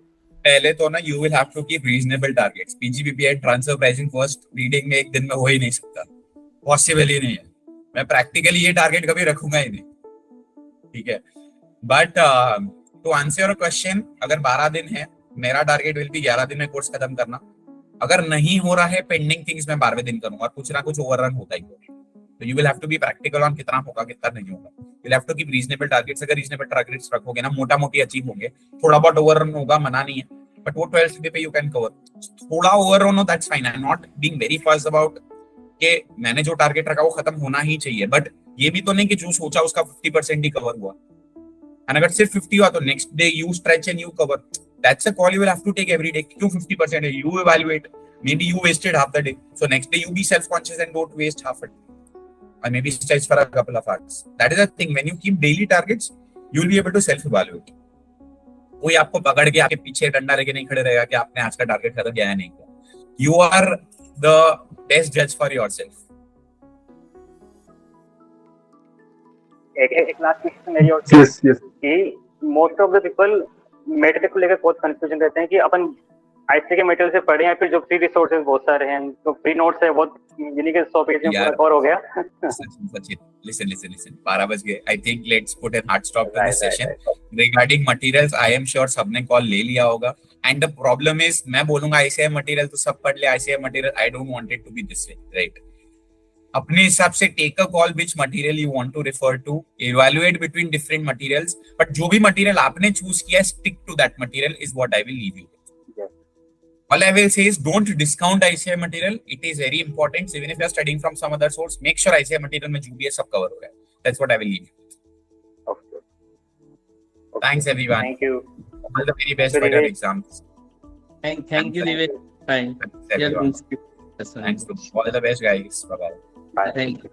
पहले तो ना you will have to keep reasonable targets. PGPP and transfer pricing first reading में एक दिन में हो ही नहीं सकता, पॉसिबल ही नहीं है. मैं प्रैक्टिकली ये टारगेट कभी रखूंगा ही नहीं, ठीक है. But to answer your question, अगर 12 दिन है, मेरा टारगेट विल बी 11 दिन में कोर्स खत्म करना. अगर नहीं हो रहा है पेंडिंग थिंग्स मैं 12वें दिन करूंगा, कुछ ना कुछ ओवररन होता ही होगा. तो you will have to be practical on कितना होगा कितना नहीं होगा. You will have to keep reasonable targets. अगर रीजनेबल टारगेट्स रखोगे ना, मोटा मोटी अचीव होंगे. थोड़ा बहुत ओवररन होगा, मना नहीं है, बट वो 12th पे यू कैन कवर. थोड़ा ओवररन हो that's fine. I am not being very fast about कि मैंने जो टारगेट रखा वो खत्म होना ही चाहिए, बट ये भी तो नहीं कि जो सोचा उसका 50% ही कवर हुआ. एंड अगर सिर्फ 50 हुआ तो next day you stretch and you cover. That's a call you will have to take every day. क्यों 50% है, you evaluate. Maybe you wasted half the day, so next day you be self-conscious and don't waste half a day, or maybe stretch for a couple of hours. That is the thing. When you keep daily targets, you will be able to self-evaluate. कोई आपको पकड़ के आपके पीछे डंडा लेके नहीं खड़े रहेगा कि आपने आज का टारगेट खत्म किया है नहीं किया. You are the best judge for yourself. एक लास्ट क्वेश्चन मेरी और से. Yes. कि most of the people medical को लेकर बहुत कंफ्यूजन रहते हैं कि अपन आईसीआई के मटेरियल से पढ़े हैं, फिर जो फ्री रिसोर्सेज बहुत सारे हैं, तो फ्री नोट्स है बहुत, यानी कि 100 पेज में पूरा कवर हो गया. Sachin, listen. 12 बज गए. I think let's put a hard stop to this session. Regarding materials, I am sure सबने कॉल ले लिया होगा. And the problem is, मैं बोलूंगा ICAI मटेरियल तो सब पढ़ ले. ICAI material I don't want it to be this way, right? अपने हिसाब से take a call which material you want to refer to, evaluate between different materials, but जो भी material आपने choose किया, stick to that material is what I will leave you. All I will say is don't discount ICAI material. It is very important. So even if you are studying from some other source, make sure ICAI material में जो भी है सब cover हो रहा है. That's what I will leave you. Okay. Thanks everyone. Thank you. All the very best for your exams. Thank you, Divesh. Fine. Thanks, everyone. Thanks. All the best, guys. Bye bye. Bye. Thank you.